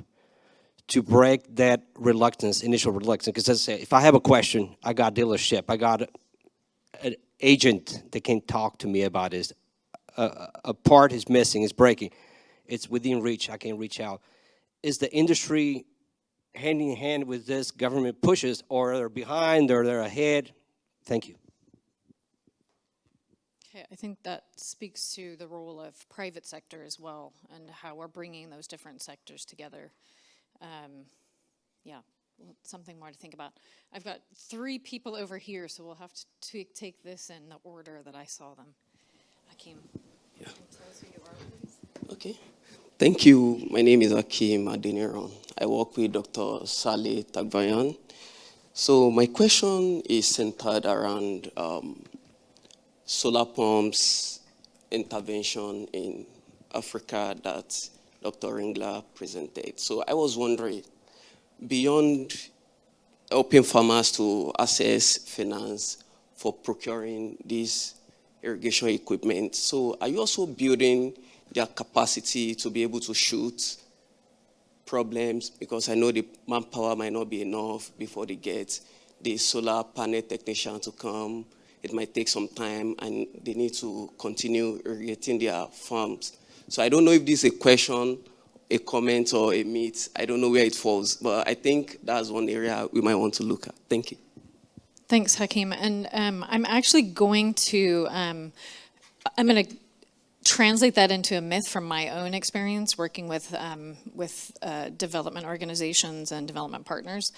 Speaker 8: to break that reluctance, initial reluctance? Because as I say, if I have a question, I got a dealership, I got an agent that can talk to me about this. A part is missing, is breaking. It's within reach, I can reach out. Is the industry hand in hand with this government pushes, or they're behind, or they're ahead? Thank you.
Speaker 6: Okay, I think that speaks to the role of private sector as well, and how we're bringing those different sectors together. Yeah. Something more to think about. I've got 3 people over here, so we'll have to take this in the order that I saw them. Hakeem,
Speaker 9: yeah.
Speaker 6: Tell us who you are, please.
Speaker 9: Okay. Thank you. My name is Hakeem Adeniran. I work with Dr. Saleh Tagbayan. So my question is centered around solar pumps intervention in Africa that Dr. Ringler presented. So I was wondering, beyond helping farmers to access finance for procuring this irrigation equipment, so are you also building their capacity to be able to shoot problems? Because I know the manpower might not be enough before they get the solar panel technician to come. It might take some time, and they need to continue irrigating their farms. So I don't know if this is a question, a comment, or a myth. I don't know where it falls, but I think that's one area we might want to look at. Thank you.
Speaker 6: Thanks, Hakeem. And I'm actually going to, I'm going to translate that into a myth from my own experience working with development organizations and development partners.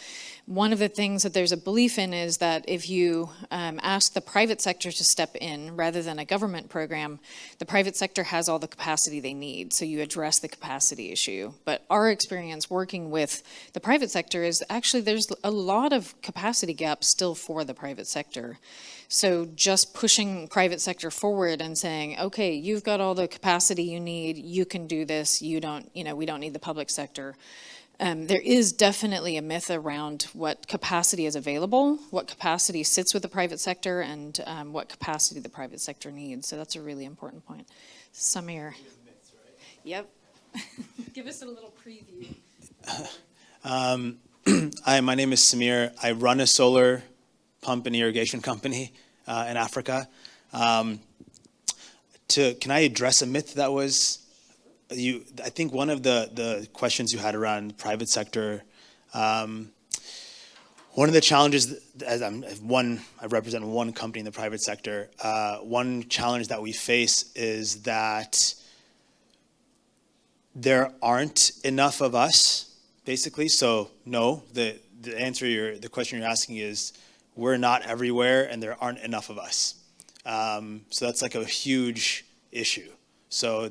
Speaker 6: One of the things that there's a belief in is that if you ask the private sector to step in rather than a government program, the private sector has all the capacity they need, so you address the capacity issue. But our experience working with the private sector is actually there's a lot of capacity gaps still for the private sector. So just pushing private sector forward and saying, okay, you've got all the capacity you need, you can do this, you don't, we don't need the public sector. There is definitely a myth around what capacity is available, what capacity sits with the private sector, and what capacity the private sector needs. So that's a really important point. Samir. Myths, right? Yep. Give us a little preview.
Speaker 10: Hi, my name is Samir. I run a solar pump and irrigation company in Africa. Can I address a myth that was I think one of the questions you had around private sector, one of the challenges, as I represent one company in the private sector, one challenge that we face is that there aren't enough of us, basically. So no, the the question you're asking is, we're not everywhere and there aren't enough of us. So that's like a huge issue. So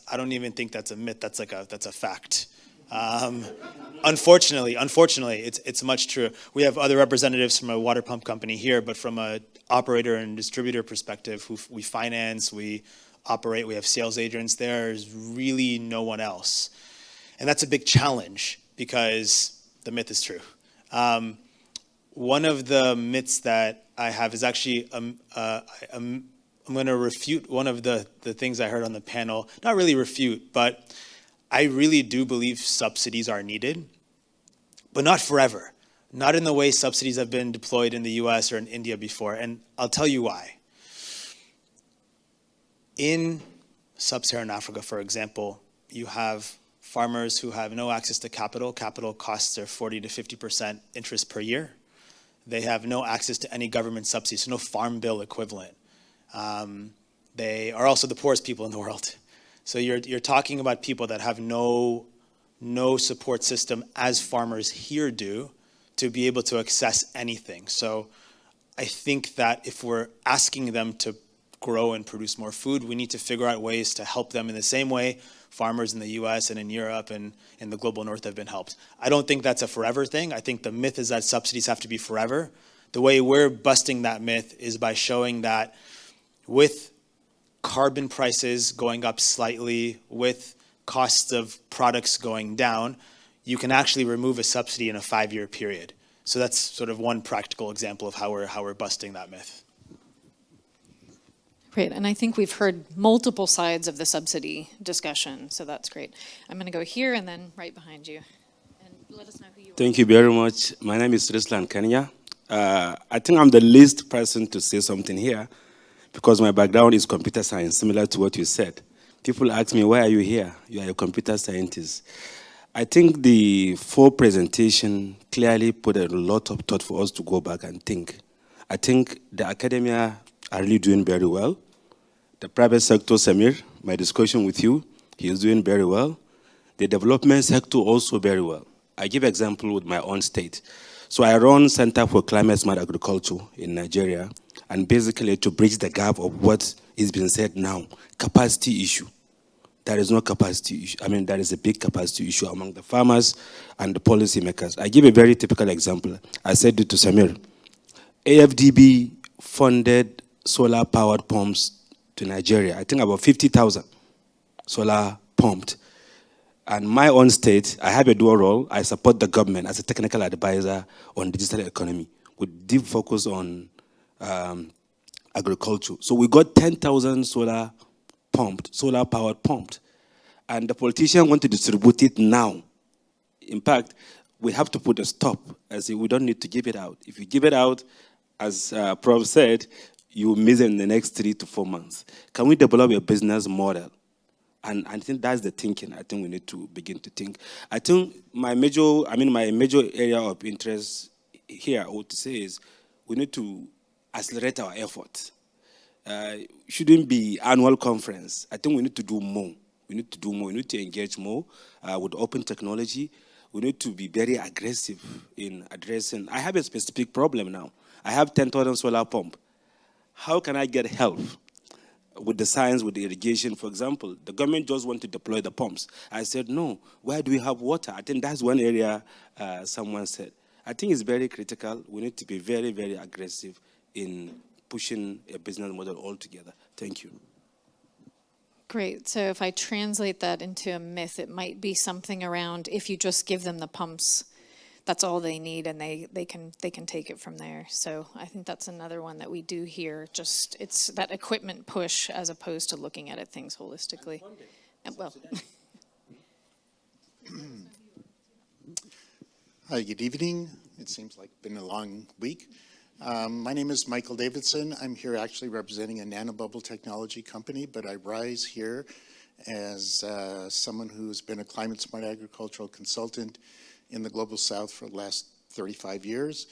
Speaker 10: I don't even think that's a myth, that's a fact. Unfortunately, it's much true. We have other representatives from a water pump company here, but from a operator and distributor perspective, who we finance, we operate, we have sales agents, there's really no one else. And that's a big challenge because the myth is true. One of the myths that I have is actually going to refute one of the things I heard on the panel. Not really refute, but I really do believe subsidies are needed, but not forever. Not in the way subsidies have been deployed in the US or in India before, and I'll tell you why. In sub-Saharan Africa, for example, you have farmers who have no access to capital. Capital costs are 40 to 50% interest per year. They have no access to any government subsidies, so no farm bill equivalent. They are also the poorest people in the world. So you're talking about people that have no support system as farmers here do to be able to access anything. So I think that if we're asking them to grow and produce more food, we need to figure out ways to help them in the same way farmers in the US and in Europe and in the global north have been helped. I don't think that's a forever thing. I think the myth is that subsidies have to be forever. The way we're busting that myth is by showing that with carbon prices going up slightly, with costs of products going down, you can actually remove a subsidy in a 5-year period. So that's sort of one practical example of how we're busting that myth.
Speaker 6: Great, and I think we've heard multiple sides of the subsidy discussion, so that's great. I'm going to go here and then right behind you. And let us know who you are.
Speaker 11: Thank you very much. My name is Rislan Kenya. I think I'm the least person to say something here because my background is computer science, similar to what you said. People ask me, why are you here? You are a computer scientist. I think the full presentation clearly put a lot of thought for us to go back and think. I think the academia are really doing very well. The private sector, Samir, my discussion with you, he is doing very well. The development sector also very well. I give example with my own state. So I run Center for Climate Smart Agriculture in Nigeria, and basically to bridge the gap of what is being said now, capacity issue. There is no capacity issue. I mean, there is a big capacity issue among the farmers and the policymakers. I give a very typical example. I said it to Samir. AFDB funded solar-powered pumps to Nigeria. I think about 50,000 solar pumped. And my own state, I have a dual role. I support the government as a technical advisor on digital economy with deep focus on agriculture. So we got 10,000 solar-powered pumped. And the politicians want to distribute it now. In fact, we have to put a stop. As we don't need to give it out. If you give it out, as Prof said, you will miss it in the next 3 to 4 months. Can we develop a business model? And I think that's the thinking I think we need to begin to think. I think my major area of interest here, I would say, is we need to accelerate our efforts. Shouldn't be annual conference. I think we need to do more. We need to do more. We need to engage more with open technology. We need to be very aggressive in addressing. I have a specific problem now. I have 10,000 solar pump. How can I get help with the science, with the irrigation? For example, the government just want to deploy the pumps. I said, no, where do we have water? I think that's one area someone said. I think it's very critical. We need to be very, very aggressive in pushing a business model altogether. Thank you.
Speaker 6: Great, so if I translate that into a myth, it might be something around if you just give them the pumps, that's all they need, and they can take it from there. So I think that's another one that we do here. Just it's that equipment push as opposed to looking at it things holistically. Well,
Speaker 12: hi, good evening. It seems like it's been a long week. My name is Michael Davidson. I'm here actually representing a nanobubble technology company, but I rise here as someone who's been a climate smart agricultural consultant in the Global South for the last 35 years.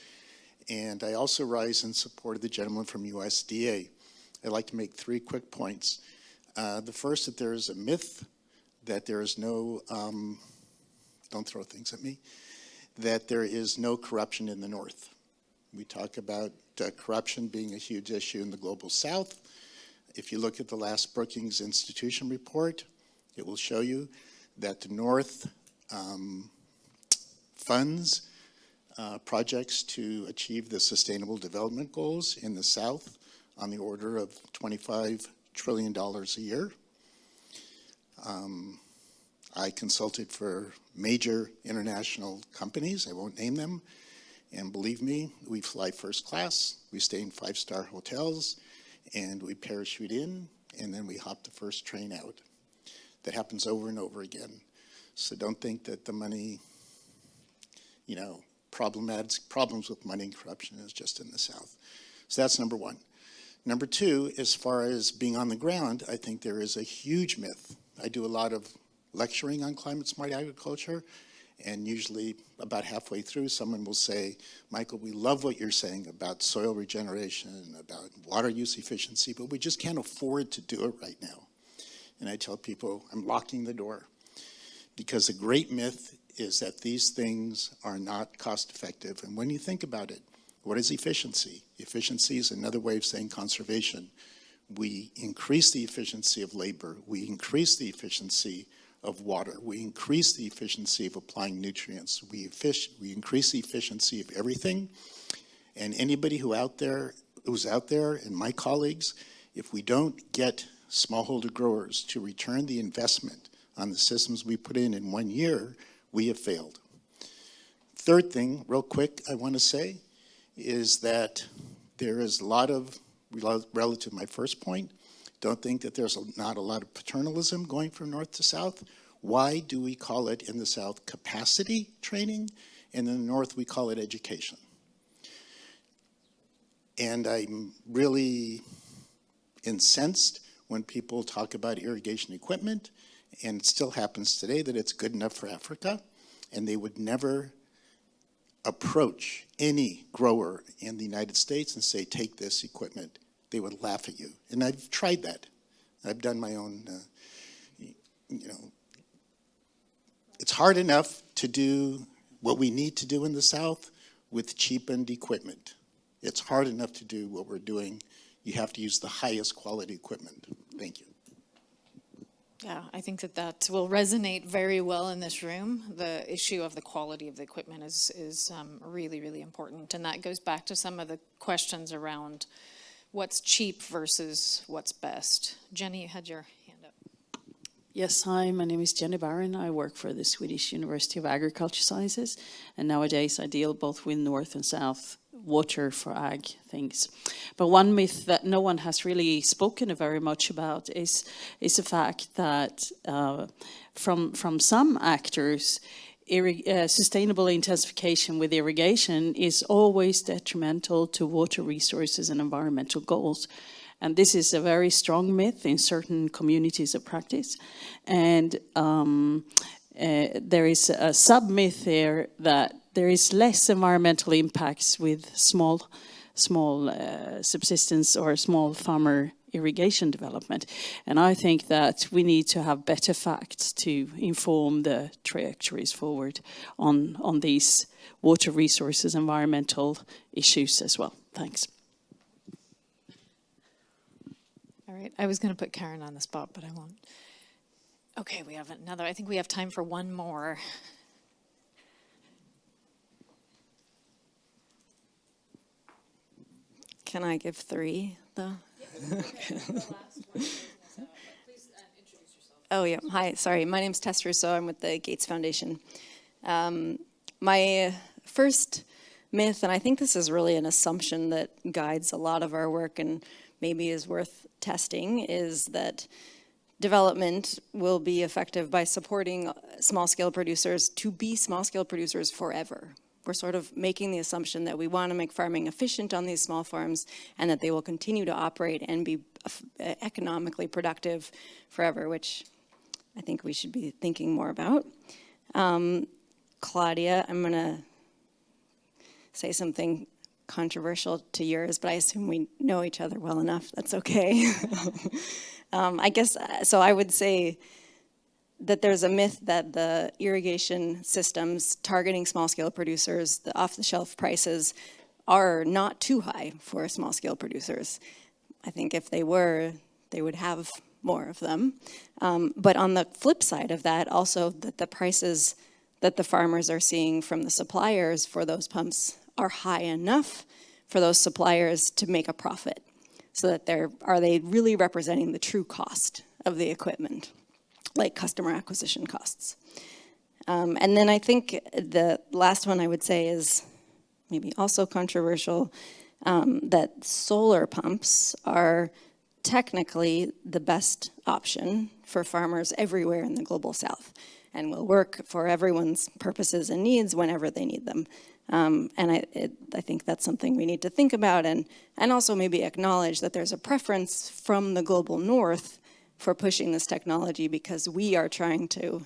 Speaker 12: And I also rise in support of the gentleman from USDA. I'd like to make 3 quick points. The first, that there is a myth that there is no, don't throw things at me, that there is no corruption in the North. We talk about corruption being a huge issue in the Global South. If you look at the last Brookings Institution report, it will show you that the North funds projects to achieve the Sustainable Development Goals in the South on the order of $25 trillion a year. I consulted for major international companies, I won't name them, and believe me, we fly first class, we stay in 5-star hotels, and we parachute in, and then we hop the first train out. That happens over and over again. So don't think that the money, you know, problems with money and corruption is just in the South. So that's number one. Number two, as far as being on the ground, I think there is a huge myth. I do a lot of lecturing on climate smart agriculture, and usually about halfway through, someone will say, Michael, we love what you're saying about soil regeneration, about water use efficiency, but we just can't afford to do it right now. And I tell people, I'm locking the door, because the great myth is that these things are not cost effective. And when you think about it, what is efficiency? Efficiency is another way of saying conservation. We increase the efficiency of labor. We increase the efficiency of water. We increase the efficiency of applying nutrients. We increase the efficiency of everything. And anybody who's out there, and my colleagues, if we don't get smallholder growers to return the investment on the systems we put in 1 year, we have failed. Third thing, real quick, I want to say is that there is a lot of, relative to my first point, don't think that there's not a lot of paternalism going from north to south. Why do we call it in the South capacity training, and in the North we call it education? And I'm really incensed when people talk about irrigation equipment, and it still happens today that it's good enough for Africa, and they would never approach any grower in the United States and say, take this equipment. They would laugh at you. And I've tried that. I've done my own, you know, it's hard enough to do what we need to do in the South with cheapened equipment. It's hard enough to do what we're doing. You have to use the highest quality equipment. Thank you.
Speaker 6: Yeah, I think that will resonate very well in this room. The issue of the quality of the equipment is really, really important. And that goes back to some of the questions around what's cheap versus what's best. Jenny, you had your hand up.
Speaker 13: Yes, hi, my name is Jenny Barron. I work for the Swedish University of Agriculture Sciences, and nowadays I deal both with North and South water for ag things. But one myth that no one has really spoken very much about is the fact that from some actors, sustainable intensification with irrigation is always detrimental to water resources and environmental goals. And this is a very strong myth in certain communities of practice. And there is a sub-myth there that there is less environmental impacts with small subsistence or small farmer irrigation development. And I think that we need to have better facts to inform the trajectories forward on these water resources, environmental issues as well. Thanks.
Speaker 6: All right, I was going to put Karen on the spot, but I won't. Okay, we have another. I think we have time for one more.
Speaker 14: Can I give three, though? Oh, yeah. Hi, sorry. My name's Tess Russo. I'm with the Gates Foundation. My first myth, and I think this is really an assumption that guides a lot of our work and maybe is worth testing, is that development will be effective by supporting small-scale producers to be small-scale producers forever. We're sort of making the assumption that we want to make farming efficient on these small farms and that they will continue to operate and be economically productive forever, which I think we should be thinking more about. Claudia, I'm going to say something controversial to yours, but I assume we know each other well enough. That's okay. I guess, so I would say that there's a myth that the irrigation systems targeting small-scale producers, the off-the-shelf prices, are not too high for small-scale producers. I think if they were, they would have more of them. But on the flip side of that, also that the prices that the farmers are seeing from the suppliers for those pumps are high enough for those suppliers to make a profit. So that are they really representing the true cost of the equipment, like customer acquisition costs? And then I think the last one I would say is maybe also controversial, that solar pumps are technically the best option for farmers everywhere in the global south and will work for everyone's purposes and needs whenever they need them. And I think that's something we need to think about and also maybe acknowledge that there's a preference from the global north for pushing this technology because we are trying to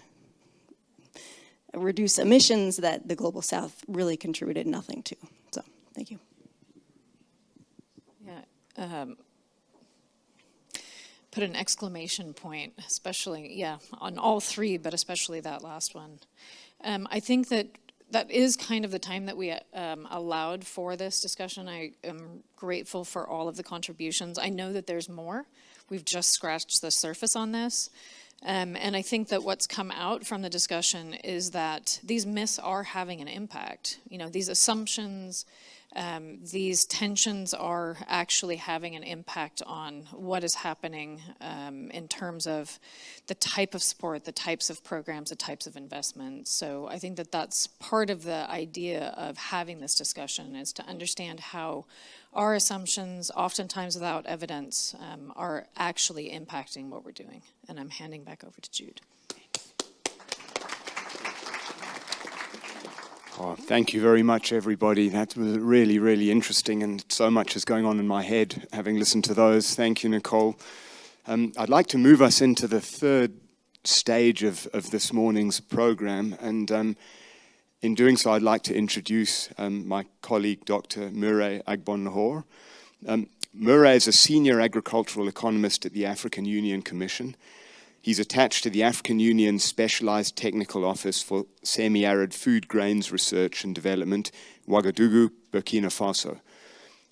Speaker 14: reduce emissions that the global south really contributed nothing to. So, thank you.
Speaker 6: Yeah. Put an exclamation point, especially, on all three, but especially that last one. I think that is kind of the time that we allowed for this discussion. I am grateful for all of the contributions. I know that there's more. We've just scratched the surface on this. And I think that what's come out from the discussion is that these myths are having an impact. You know, these assumptions, these tensions are actually having an impact on what is happening in terms of the type of support, the types of programs, the types of investments. So I think that that's part of the idea of having this discussion, is to understand how our assumptions, oftentimes without evidence, are actually impacting what we're doing. And I'm handing back over to Jude.
Speaker 1: Oh, thank you very much, everybody. That was really, really interesting, and so much is going on in my head having listened to those. Thank you, Nicole. I'd like to move us into the third stage of this morning's program, and in doing so, I'd like to introduce my colleague, Dr. Murray Agbon-Nahor. Murray is a senior agricultural economist at the African Union Commission. He's attached to the African Union's Specialized Technical Office for Semi-Arid Food Grains Research and Development, Ouagadougou, Burkina Faso.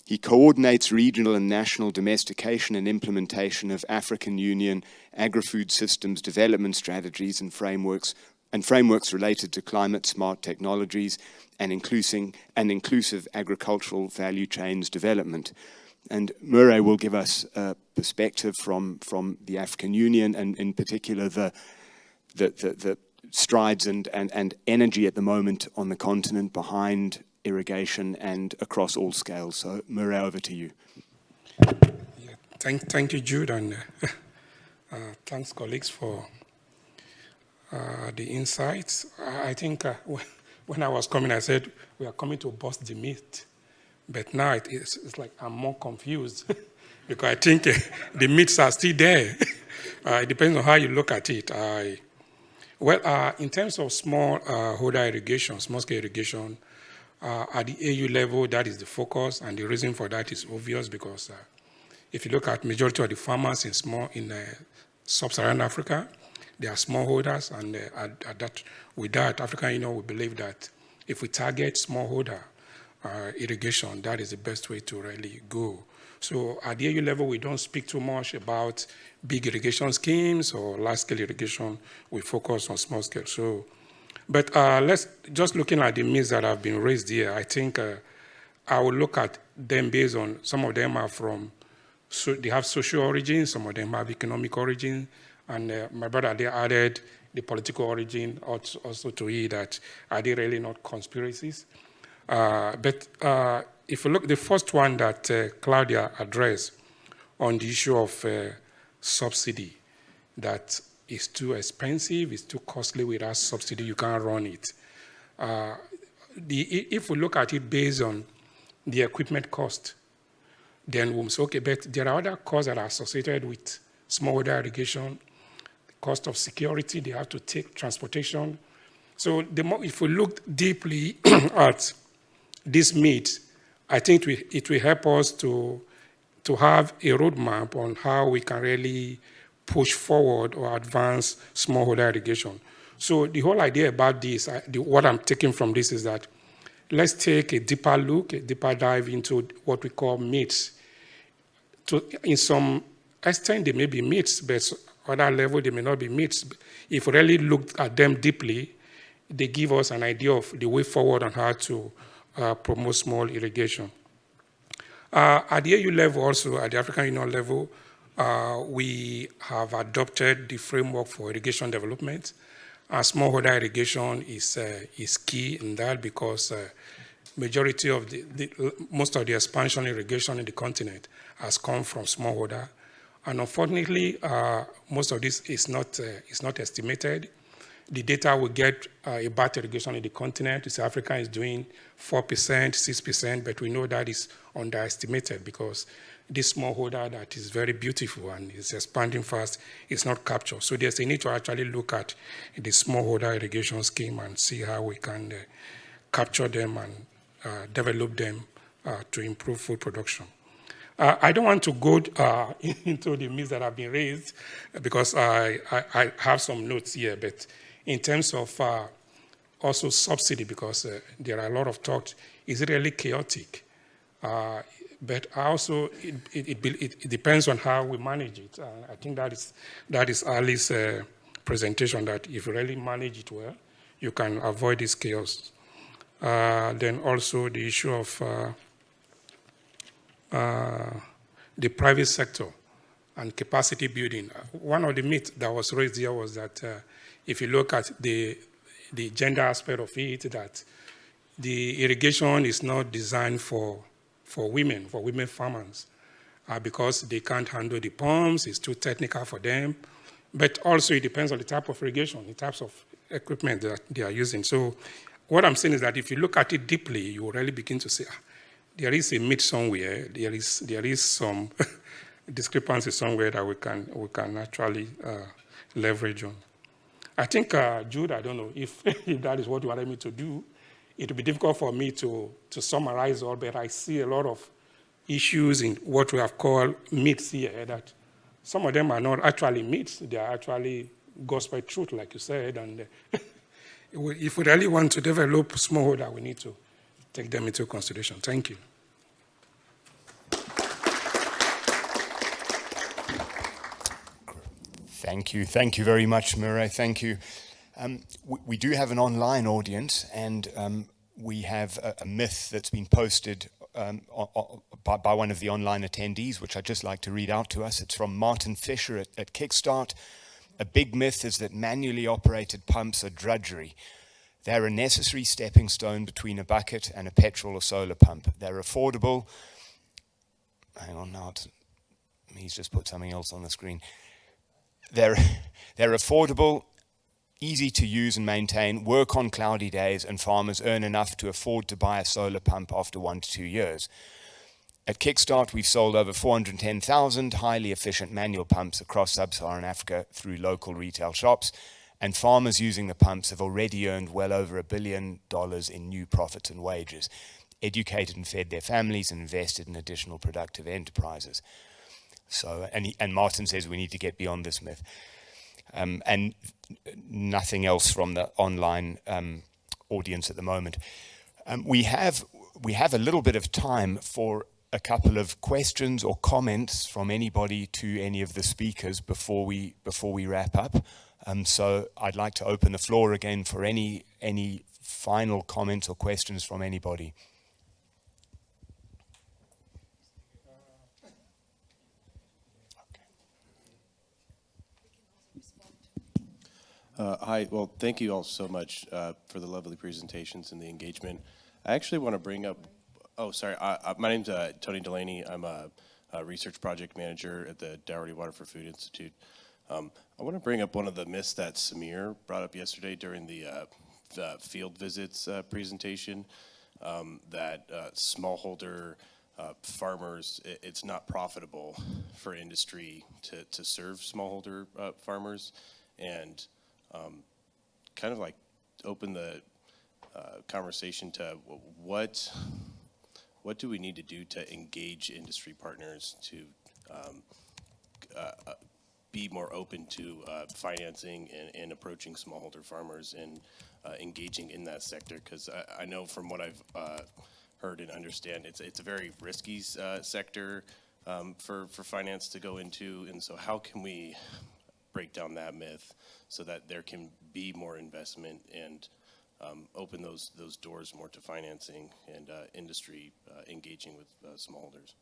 Speaker 1: He coordinates regional and national domestication and implementation of African Union agri-food systems development strategies and frameworks related to climate-smart technologies and inclusive agricultural value chains development. And Murray will give us a perspective from the African Union, and in particular the strides and energy at the moment on the continent behind irrigation and across all scales. So Murray, over to you.
Speaker 15: Yeah, thank you, Jude, and thanks, colleagues, for the insights. I think when I was coming, I said we are coming to bust the myth. But now it's like I'm more confused because I think the myths are still there. It depends on how you look at it. In terms of smallholder irrigation, small-scale irrigation, at the AU level, that is the focus, and the reason for that is obvious because if you look at majority of the farmers in sub-Saharan Africa, they are smallholders, and with that, African Union, we believe that if we target smallholder irrigation, that is the best way to really go. So at the AU level, we don't speak too much about big irrigation schemes or large-scale irrigation. We focus on small-scale. So, but let's just looking at the myths that have been raised here. I think I will look at them based on some of them are they have social origin, some of them have economic origin, and my brother they added the political origin also to it. That are they really not conspiracies? But if you look, the first one that Claudia addressed on the issue of subsidy, that is too expensive, it's too costly without subsidy, you can't run it. If we look at it based on the equipment cost, then we'll say, okay, but there are other costs that are associated with smallholder irrigation, cost of security, they have to take transportation. So if we look deeply at this myth, I think it will help us to have a roadmap on how we can really push forward or advance smallholder irrigation. So the whole idea about this, what I'm taking from this is that let's take a deeper look, a deeper dive into what we call myths. In some extent, they may be myths, but on other level, they may not be myths. If we really look at them deeply, they give us an idea of the way forward on how to promote small irrigation. At the AU level also, at the African Union level, we have adopted the framework for irrigation development. Smallholder irrigation is key in that because majority of most of the expansion irrigation in the continent has come from smallholder. And unfortunately, most of this is not estimated. The data we get about irrigation in the continent, East Africa is doing 4%, 6%, but we know that is underestimated because this smallholder that is very beautiful and is expanding fast is not captured. So there's a need to actually look at the smallholder irrigation scheme and see how we can capture them and develop them to improve food production. I don't want to go into the myths that have been raised because I have some notes here, but in terms of also subsidy, because there are a lot of talk, is really chaotic. But also, it depends on how we manage it. I think that is Ali's presentation, that if you really manage it well, you can avoid this chaos. Then also the issue of the private sector and capacity building. One of the myths that was raised here was that if you look at the gender aspect of it, that the irrigation is not designed for women farmers, because they can't handle the pumps, it's too technical for them. But also it depends on the type of irrigation, the types of equipment that they are using. So what I'm saying is that if you look at it deeply, you will really begin to say, there is a myth somewhere, there is some discrepancy somewhere that we can actually leverage on. I think, Jude, I don't know if that is what you wanted me to do. It will be difficult for me to summarize all, but I see a lot of issues in what we have called myths here, that some of them are not actually myths, they are actually gospel truth, like you said, and if we really want to develop smallholder, we need to take them into consideration. Thank you.
Speaker 1: Thank you very much, Murray. Thank you. We do have an online audience, and we have a myth that's been posted by one of the online attendees, which I'd just like to read out to us. It's from Martin Fisher at Kickstart. A big myth is that manually operated pumps are drudgery. They're a necessary stepping stone between a bucket and a petrol or solar pump. They're affordable. Hang on now, he's just put something else on the screen. They're affordable, easy to use and maintain, work on cloudy days, and farmers earn enough to afford to buy a solar pump after 1 to 2 years. At Kickstart, we've sold over 410,000 highly efficient manual pumps across sub-Saharan Africa through local retail shops, and farmers using the pumps have already earned well over $1 billion in new profits and wages, educated and fed their families, and invested in additional productive enterprises. So, and Martin says we need to get beyond this myth. And nothing else from the online audience at the moment. We have a little bit of time for a couple of questions or comments from anybody to any of the speakers before we wrap up. So I'd like to open the floor again for any final comments or questions from anybody.
Speaker 16: Hi, well, thank you all so much for the lovely presentations and the engagement. I actually want to bring up, my name's Tony Delaney. I'm a research project manager at the Dougherty Water for Food Institute. I want to bring up one of the myths that Samir brought up yesterday during the field visits presentation, that smallholder farmers, it's not profitable for industry to serve smallholder farmers, and kind of like open the conversation to what do we need to do to engage industry partners to be more open to financing and approaching smallholder farmers and engaging in that sector, because I know from what I've heard and understand, it's a very risky sector for finance to go into, and so how can we break down that myth so that there can be more investment and open those doors more to financing and industry engaging with smallholders?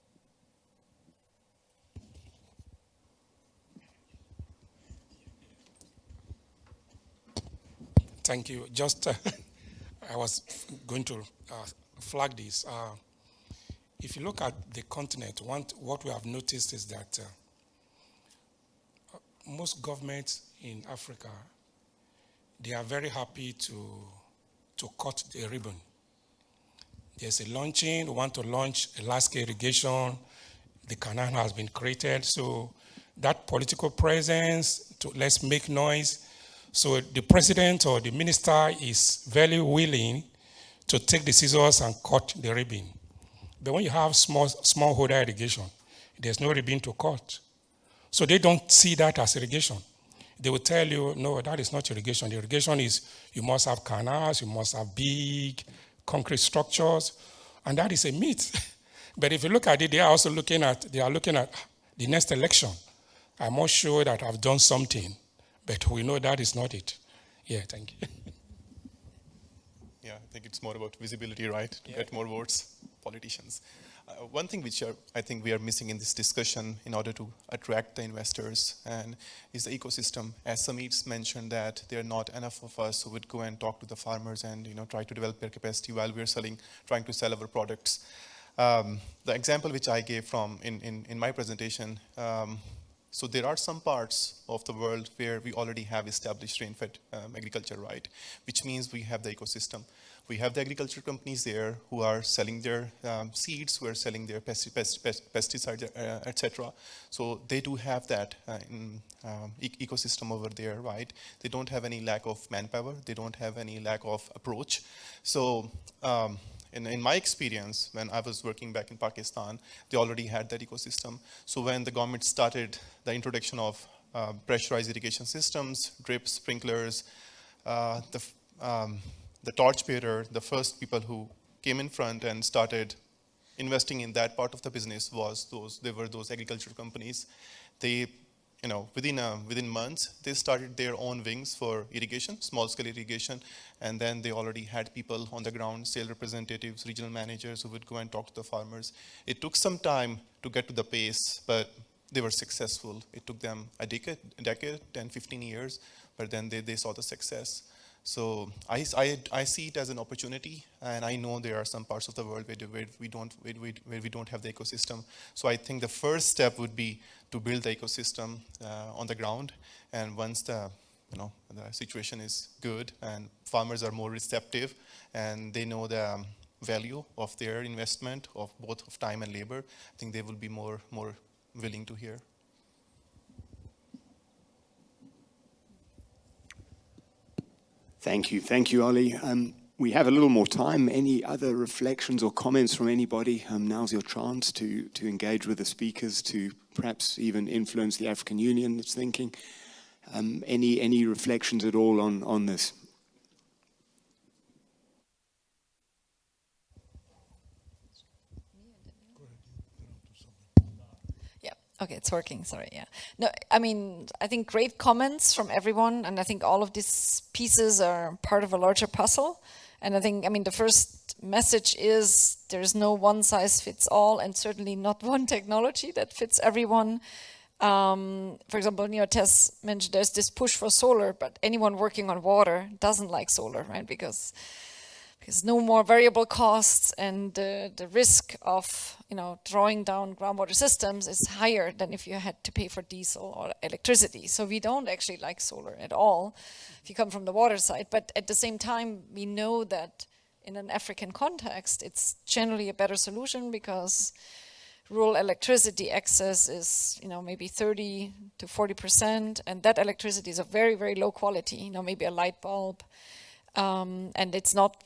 Speaker 15: Thank you. Just, I was going to flag this. If you look at the continent, what we have noticed is that most governments in Africa, they are very happy to cut the ribbon. There's a launching, we want to launch a large-scale irrigation, the canal has been created, so that political presence, let's make noise. So the president or the minister is very willing to take the scissors and cut the ribbon. But when you have smallholder irrigation, there's no ribbon to cut. So they don't see that as irrigation. They will tell you, no, that is not irrigation. The irrigation is you must have canals, you must have big concrete structures, and that is a myth. But if you look at it, they are also looking at the next election. I'm not sure that I've done something, but we know that is not it. Yeah, thank you.
Speaker 3: Yeah, I think it's more about visibility, right? To get more votes, politicians. One thing which I think we are missing in this discussion in order to attract the investors and is the ecosystem. As Sameer's mentioned that there are not enough of us who would go and talk to the farmers and try to develop their capacity while we are trying to sell our products. The example which I gave from in my presentation, so there are some parts of the world where we already have established rain-fed agriculture, right? Which means we have the ecosystem. We have the agriculture companies there who are selling their seeds, who are selling their pesticides, etc. So they do have that ecosystem over there, right? They don't have any lack of manpower. They don't have any lack of approach. So in my experience, when I was working back in Pakistan, they already had that ecosystem. So when the government started the introduction of pressurized irrigation systems, drip sprinklers, the torchbearer, the first people who came in front and started investing in that part of the business were those agriculture companies. They, within months, they started their own wings for irrigation, small-scale irrigation, and then they already had people on the ground, sales representatives, regional managers who would go and talk to the farmers. It took some time to get to the pace, but they were successful. It took them a decade, 10, 15 years, but then they saw the success. So I see it as an opportunity, and I know there are some parts of the world where we don't have the ecosystem. So I think the first step would be to build the ecosystem on the ground, and once the situation is good and farmers are more receptive and they know the value of their investment of both of time and labor, I think they will be more willing to hear.
Speaker 1: Thank you, Ollie. We have a little more time. Any other reflections or comments from anybody? Now's your chance to engage with the speakers, to perhaps even influence the African Union that's thinking. Any reflections at all on this?
Speaker 2: Okay, it's working, sorry, yeah. No, I mean, I think great comments from everyone, and I think all of these pieces are part of a larger puzzle. And I think, the first message is there's no one size fits all, and certainly not one technology that fits everyone. For example, Tess mentioned there's this push for solar, but anyone working on water doesn't like solar, right? Because no more variable costs, and the risk of drawing down groundwater systems is higher than if you had to pay for diesel or electricity. So we don't actually like solar at all if you come from the water side. But at the same time, we know that in an African context, it's generally a better solution because rural electricity access is maybe 30 to 40%, and that electricity is of very, very low quality. Maybe a light bulb, and it's not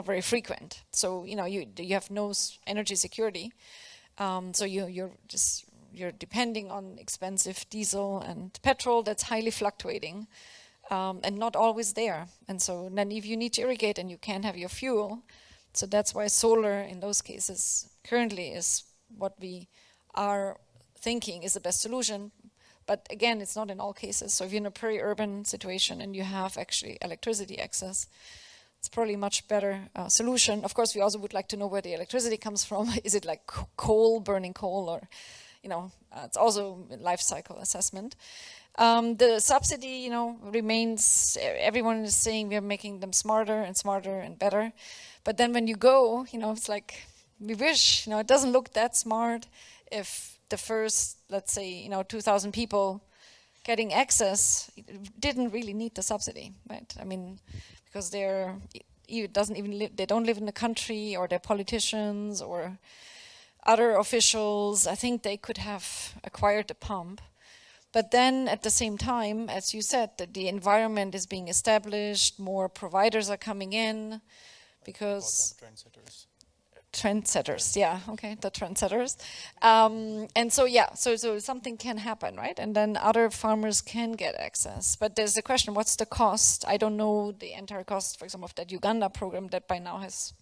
Speaker 2: very frequent. So you have no energy security. So you're depending on expensive diesel and petrol that's highly fluctuating and not always there. And so then if you need to irrigate and you can't have your fuel, so that's why solar in those cases currently is what we are thinking is the best solution. But again, it's not in all cases. So if you're in a peri-urban situation and you have actually electricity access, it's probably a much better solution. Of course, we also would like to know where the electricity comes from. Is it like coal, burning coal, or it's also life cycle assessment. The subsidy, remains, everyone is saying we are making them smarter and smarter and better. But then when you go, it's like, we wish, it doesn't look that smart if the first, let's say, 2,000 people getting access didn't really need the subsidy, right? I mean, because they don't live in the country, or they're politicians or other officials. I think they could have acquired the pump. But then at the same time, as you said, that the environment is being established, more providers are coming in, because trendsetters, yeah, okay, the trendsetters. And so, yeah, so something can happen, right? And then other farmers can get access. But there's the question, what's the cost? I don't know the entire cost, for example, of that Uganda program that by now has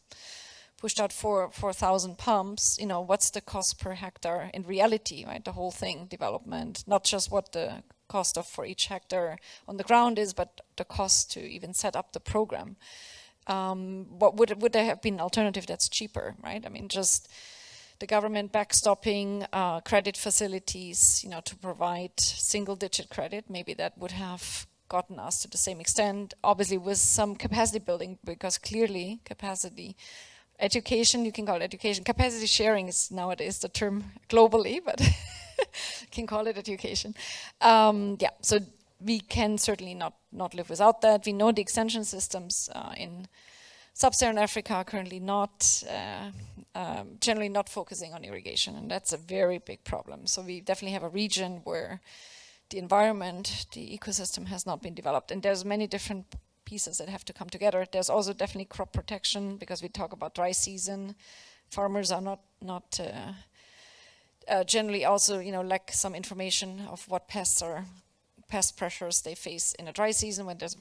Speaker 2: pushed out 4,000 pumps. What's the cost per hectare in reality, right? The whole thing, development, not just what the cost of for each hectare on the ground is, but the cost to even set up the program. What would there have been an alternative that's cheaper, right? I mean, just the government backstopping credit facilities, to provide single-digit credit. Maybe that would have gotten us to the same extent, obviously with some capacity building, because clearly capacity, education, you can call it education. Capacity sharing is nowadays the term globally, but you can call it education. Yeah, so we can certainly not live without that. We know the extension systems in sub-Saharan Africa are currently generally not focusing on irrigation, and that's a very big problem. So we definitely have a region where the environment, the ecosystem has not been developed, and there's many different pieces that have to come together. There's also definitely crop protection, because we talk about dry season. Farmers are not generally also, lack some information of what pest pressures they face in a dry season when there's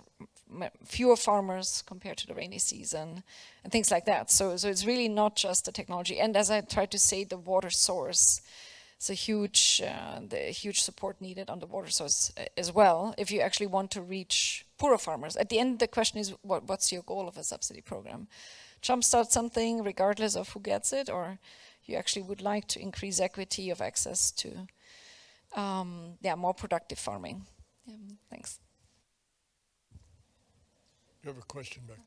Speaker 2: fewer farmers compared to the rainy season, and things like that. So it's really not just the technology. And as I tried to say, the water source, it's a huge support needed on the water source as well, if you actually want to reach poorer farmers. At the end, the question is, what's your goal of a subsidy program? Jumpstart something regardless of who gets it, or you actually would like to increase equity of access to more productive farming? Yeah, thanks.
Speaker 5: You have a question back.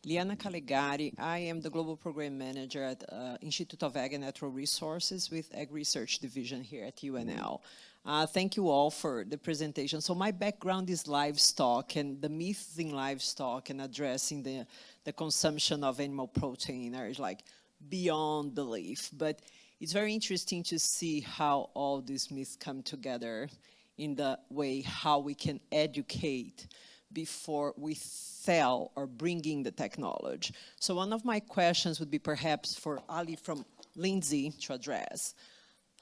Speaker 17: Liana Caligari, I am the Global Program Manager at Institute of Ag and Natural Resources with Ag Research Division here at UNL. Thank you all for the presentation. So my background is livestock, and the myths in livestock and addressing the consumption of animal protein are like beyond belief. But it's very interesting to see how all these myths come together in the way how we can educate before we sell or bring in the technology. So one of my questions would be perhaps for Ali from Lindsay to address.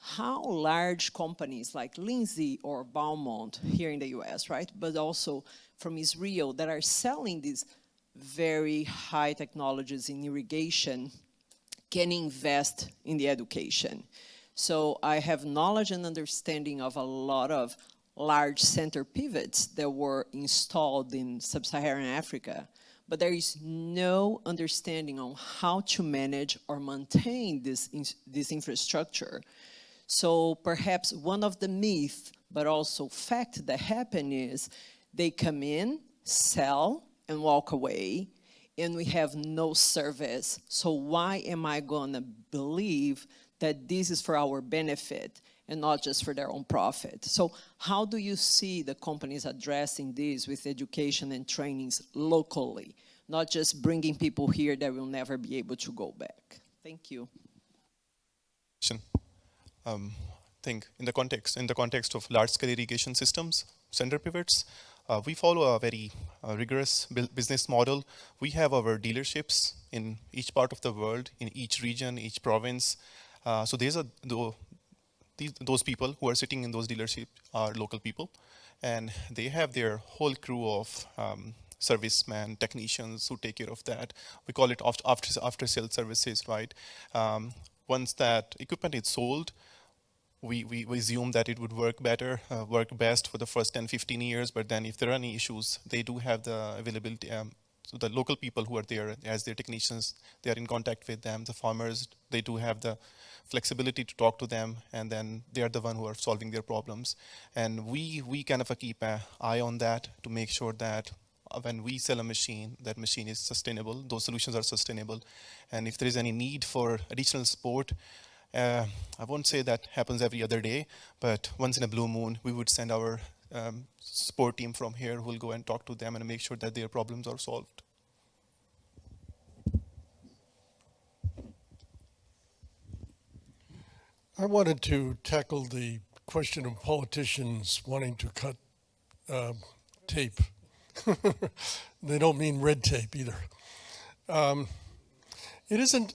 Speaker 17: How large companies like Lindsay or Beaumont here in the US, right, but also from Israel that are selling these very high technologies in irrigation can invest in the education? So I have knowledge and understanding of a lot of large center pivots that were installed in sub-Saharan Africa, but there is no understanding on how to manage or maintain this infrastructure. So perhaps one of the myths, but also fact that happen is they come in, sell, and walk away, and we have no service. So why am I gonna believe that this is for our benefit and not just for their own profit? So how do you see the companies addressing this with education and trainings locally, not just bringing people here that will never be able to go back? Thank you.
Speaker 3: I think in the context of large-scale irrigation systems, center pivots, we follow a very rigorous business model. We have our dealerships in each part of the world, in each region, each province. So those people who are sitting in those dealerships are local people, and they have their whole crew of servicemen, technicians who take care of that. We call it after-sale services, right? Once that equipment is sold, we assume that it would work best for the first 10, 15 years, but then if there are any issues, they do have the availability, So the local people who are there as their technicians, they are in contact with them. The farmers, they do have the flexibility to talk to them, and then they are the one who are solving their problems. And we kind of keep an eye on that to make sure that when we sell a machine, that machine is sustainable, those solutions are sustainable. And if there is any need for additional support, I won't say that happens every other day, but once in a blue moon, we would send our support team from here who will go and talk to them and make sure that their problems are solved.
Speaker 5: I wanted to tackle the question of politicians wanting to cut tape. They don't mean red tape either. It isn't,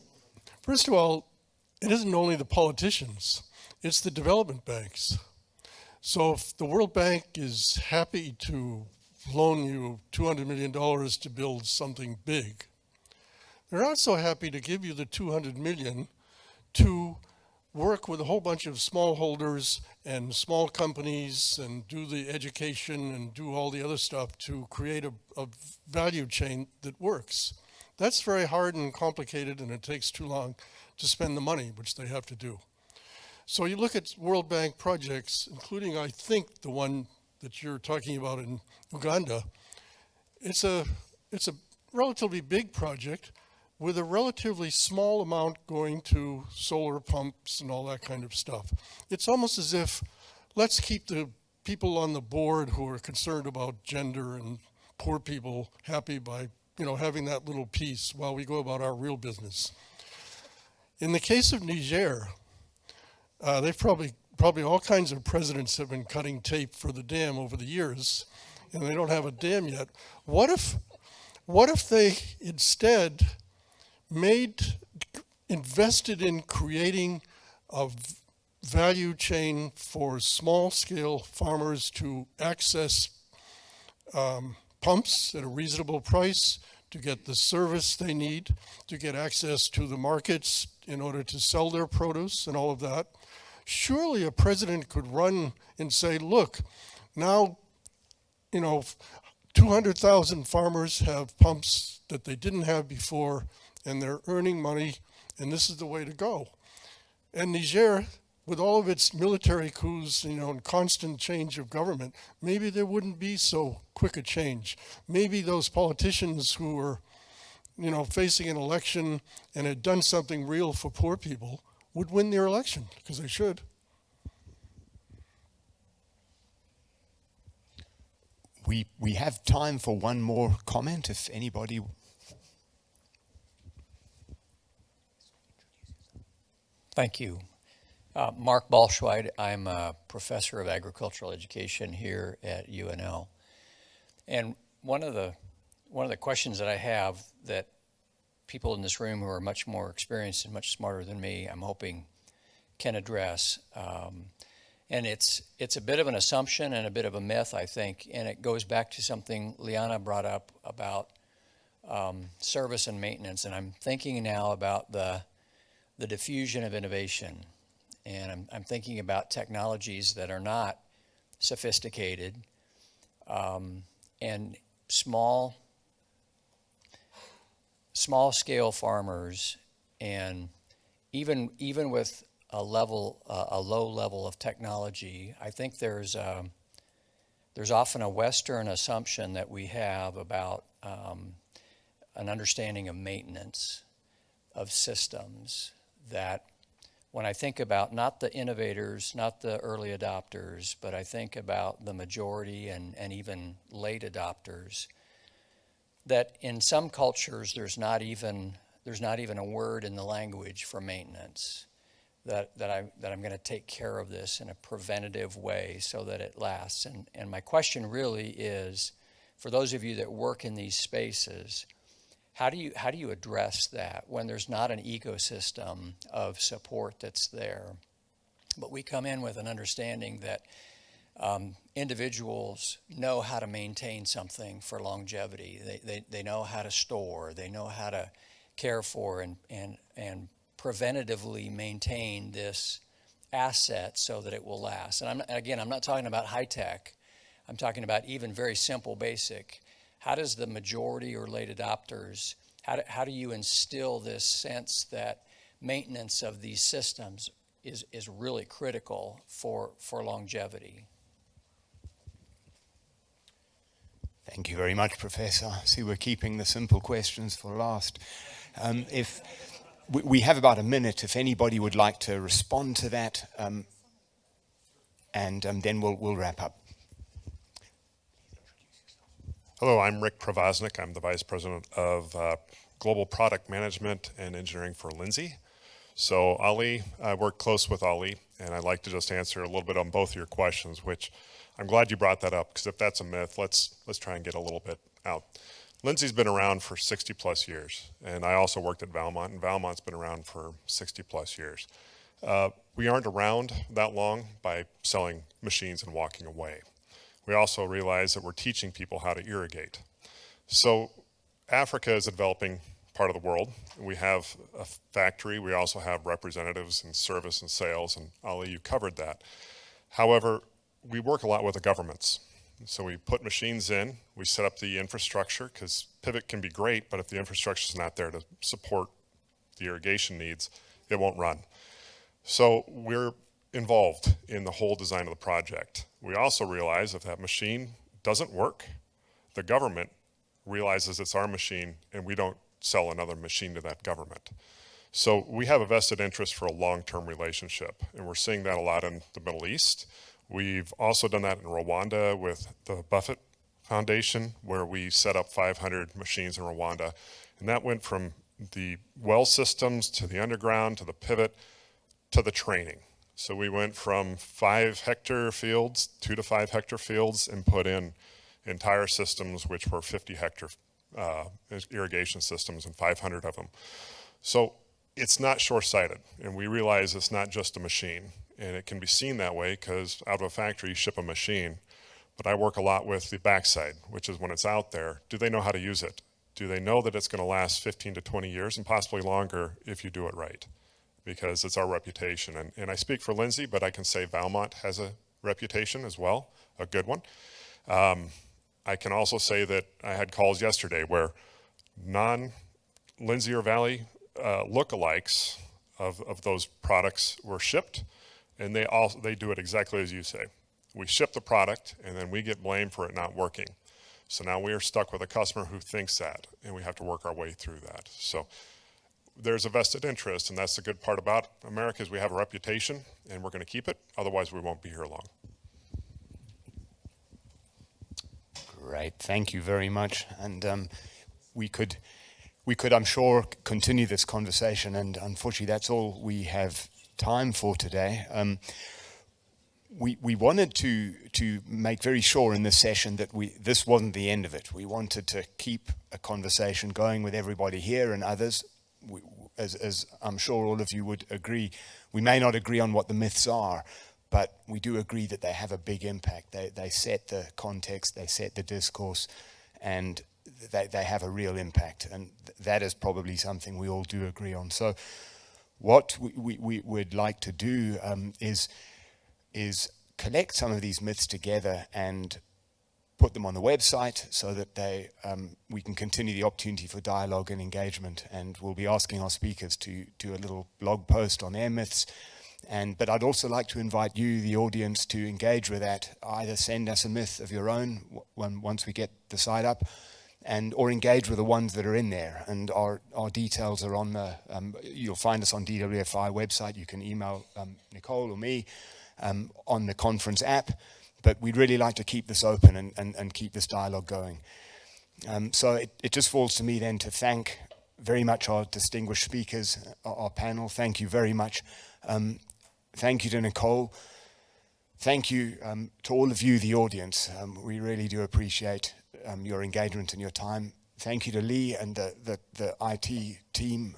Speaker 5: first of all, it isn't only the politicians, it's the development banks. So if the World Bank is happy to loan you $200 million to build something big, they're not so happy to give you the $200 million to work with a whole bunch of smallholders and small companies and do the education and do all the other stuff to create a value chain that works. That's very hard and complicated, and it takes too long to spend the money, which they have to do. So you look at World Bank projects, including, I think, the one that you're talking about in Uganda. It's a relatively big project with a relatively small amount going to solar pumps and all that kind of stuff. It's almost as if, let's keep the people on the board who are concerned about gender and poor people happy by, having that little piece while we go about our real business. In the case of Niger, they've probably all kinds of presidents have been cutting tape for the dam over the years, and they don't have a dam yet. What if they instead invested in creating a value chain for small-scale farmers to access pumps at a reasonable price, to get the service they need, to get access to the markets in order to sell their produce and all of that? Surely a president could run and say, look, now, 200,000 farmers have pumps that they didn't have before, and they're earning money, and this is the way to go. And Niger, with all of its military coups, and constant change of government, maybe there wouldn't be so quick a change. Maybe those politicians who were, facing an election and had done something real for poor people would win their election, because they should.
Speaker 1: We have time for one more comment, if anybody.
Speaker 18: Thank you. Mark Balschweid. I'm a professor of agricultural education here at UNL. And one of the questions that I have that people in this room who are much more experienced and much smarter than me, I'm hoping, can address. And it's a bit of an assumption and a bit of a myth, I think, and it goes back to something Liana brought up about service and maintenance. And I'm thinking now about the diffusion of innovation. And I'm thinking about technologies that are not sophisticated and small-scale farmers, and even with a low level of technology, I think there's often a Western assumption that we have about an understanding of maintenance of systems, that when I think about not the innovators, not the early adopters, but I think about the majority and even late adopters, that in some cultures there's not even a word in the language for maintenance, that I'm going to take care of this in a preventative way so that it lasts. And my question really is, for those of you that work in these spaces, how do you address that when there's not an ecosystem of support that's there? But we come in with an understanding that individuals know how to maintain something for longevity. They know how to store. They know how to care for and preventatively maintain this asset so that it will last. And I'm not talking about high tech. I'm talking about even very simple, basic. how does the majority or late adopters, how do you instill this sense that maintenance of these systems is really critical for longevity?
Speaker 1: Thank you very much, Professor. See, we're keeping the simple questions for last. If we have about a minute, if anybody would like to respond to that, and then we'll wrap up.
Speaker 19: Hello, I'm Rick Pravosnik. I'm the Vice President of Global Product Management and Engineering for Lindsay. So Ali, I work close with Ali, and I'd like to just answer a little bit on both of your questions, which I'm glad you brought that up, because if that's a myth, let's try and get a little bit out. Lindsay's been around for 60 plus years, and I also worked at Valmont, and Valmont's been around for 60 plus years. We aren't around that long by selling machines and walking away. We also realize that we're teaching people how to irrigate. So Africa is a developing part of the world. We have a factory. We also have representatives in service and sales, and Ali, you covered that. However, we work a lot with the governments. So we put machines in, we set up the infrastructure, because pivot can be great, but if the infrastructure is not there to support the irrigation needs, it won't run. So we're involved in the whole design of the project. We also realize if that machine doesn't work, the government realizes it's our machine and we don't sell another machine to that government. So we have a vested interest for a long-term relationship, and we're seeing that a lot in the Middle East. We've also done that in Rwanda with the Buffett Foundation, where we set up 500 machines in Rwanda. And that went from the well systems to the underground to the pivot to the training. So we went from 5-hectare fields, 2 to 5 hectare fields, and put in entire systems which were 50-hectare irrigation systems, and 500 of them. So it's not short-sighted, and we realize it's not just a machine. And it can be seen that way because out of a factory you ship a machine, but I work a lot with the backside, which is when it's out there, do they know how to use it? Do they know that it's going to last 15 to 20 years and possibly longer if you do it right? Because it's our reputation. And I speak for Lindsay, but I can say Valmont has a reputation as well, a good one. I can also say that I had calls yesterday where non-Lindsay or Valley lookalikes of those products were shipped, and they do it exactly as you say. We ship the product, and then we get blamed for it not working. So now we are stuck with a customer who thinks that, and we have to work our way through that. So there's a vested interest, and that's the good part about America is we have a reputation, and we're going to keep it. Otherwise, we won't be here long.
Speaker 1: Great, thank you very much. And we could, I'm sure, continue this conversation, and unfortunately, that's all we have time for today. We wanted to make very sure in this session that this wasn't the end of it. We wanted to keep a conversation going with everybody here and others. As I'm sure all of you would agree, we may not agree on what the myths are, but we do agree that they have a big impact. They set the context, they set the discourse, and they have a real impact. And that is probably something we all do agree on. So what we would like to do is collect some of these myths together and put them on the website so that we can continue the opportunity for dialogue and engagement. And we'll be asking our speakers to do a little blog post on their myths. But I'd also like to invite you, the audience, to engage with that. Either send us a myth of your own once we get the site up, or engage with the ones that are in there. And our details are on the, you'll find us on DWFI website. You can email Nicole or me on the conference app. But we'd really like to keep this open and keep this dialogue going. So it just falls to me then to thank very much our distinguished speakers, our panel. Thank you very much. Thank you to Nicole. Thank you to all of you, the audience. We really do appreciate your engagement and your time. Thank you to Lee and the IT team.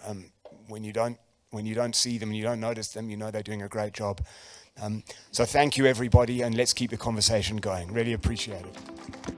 Speaker 1: When you don't see them and you don't notice them, you know they're doing a great job. So thank you, everybody, and let's keep the conversation going. Really appreciate it.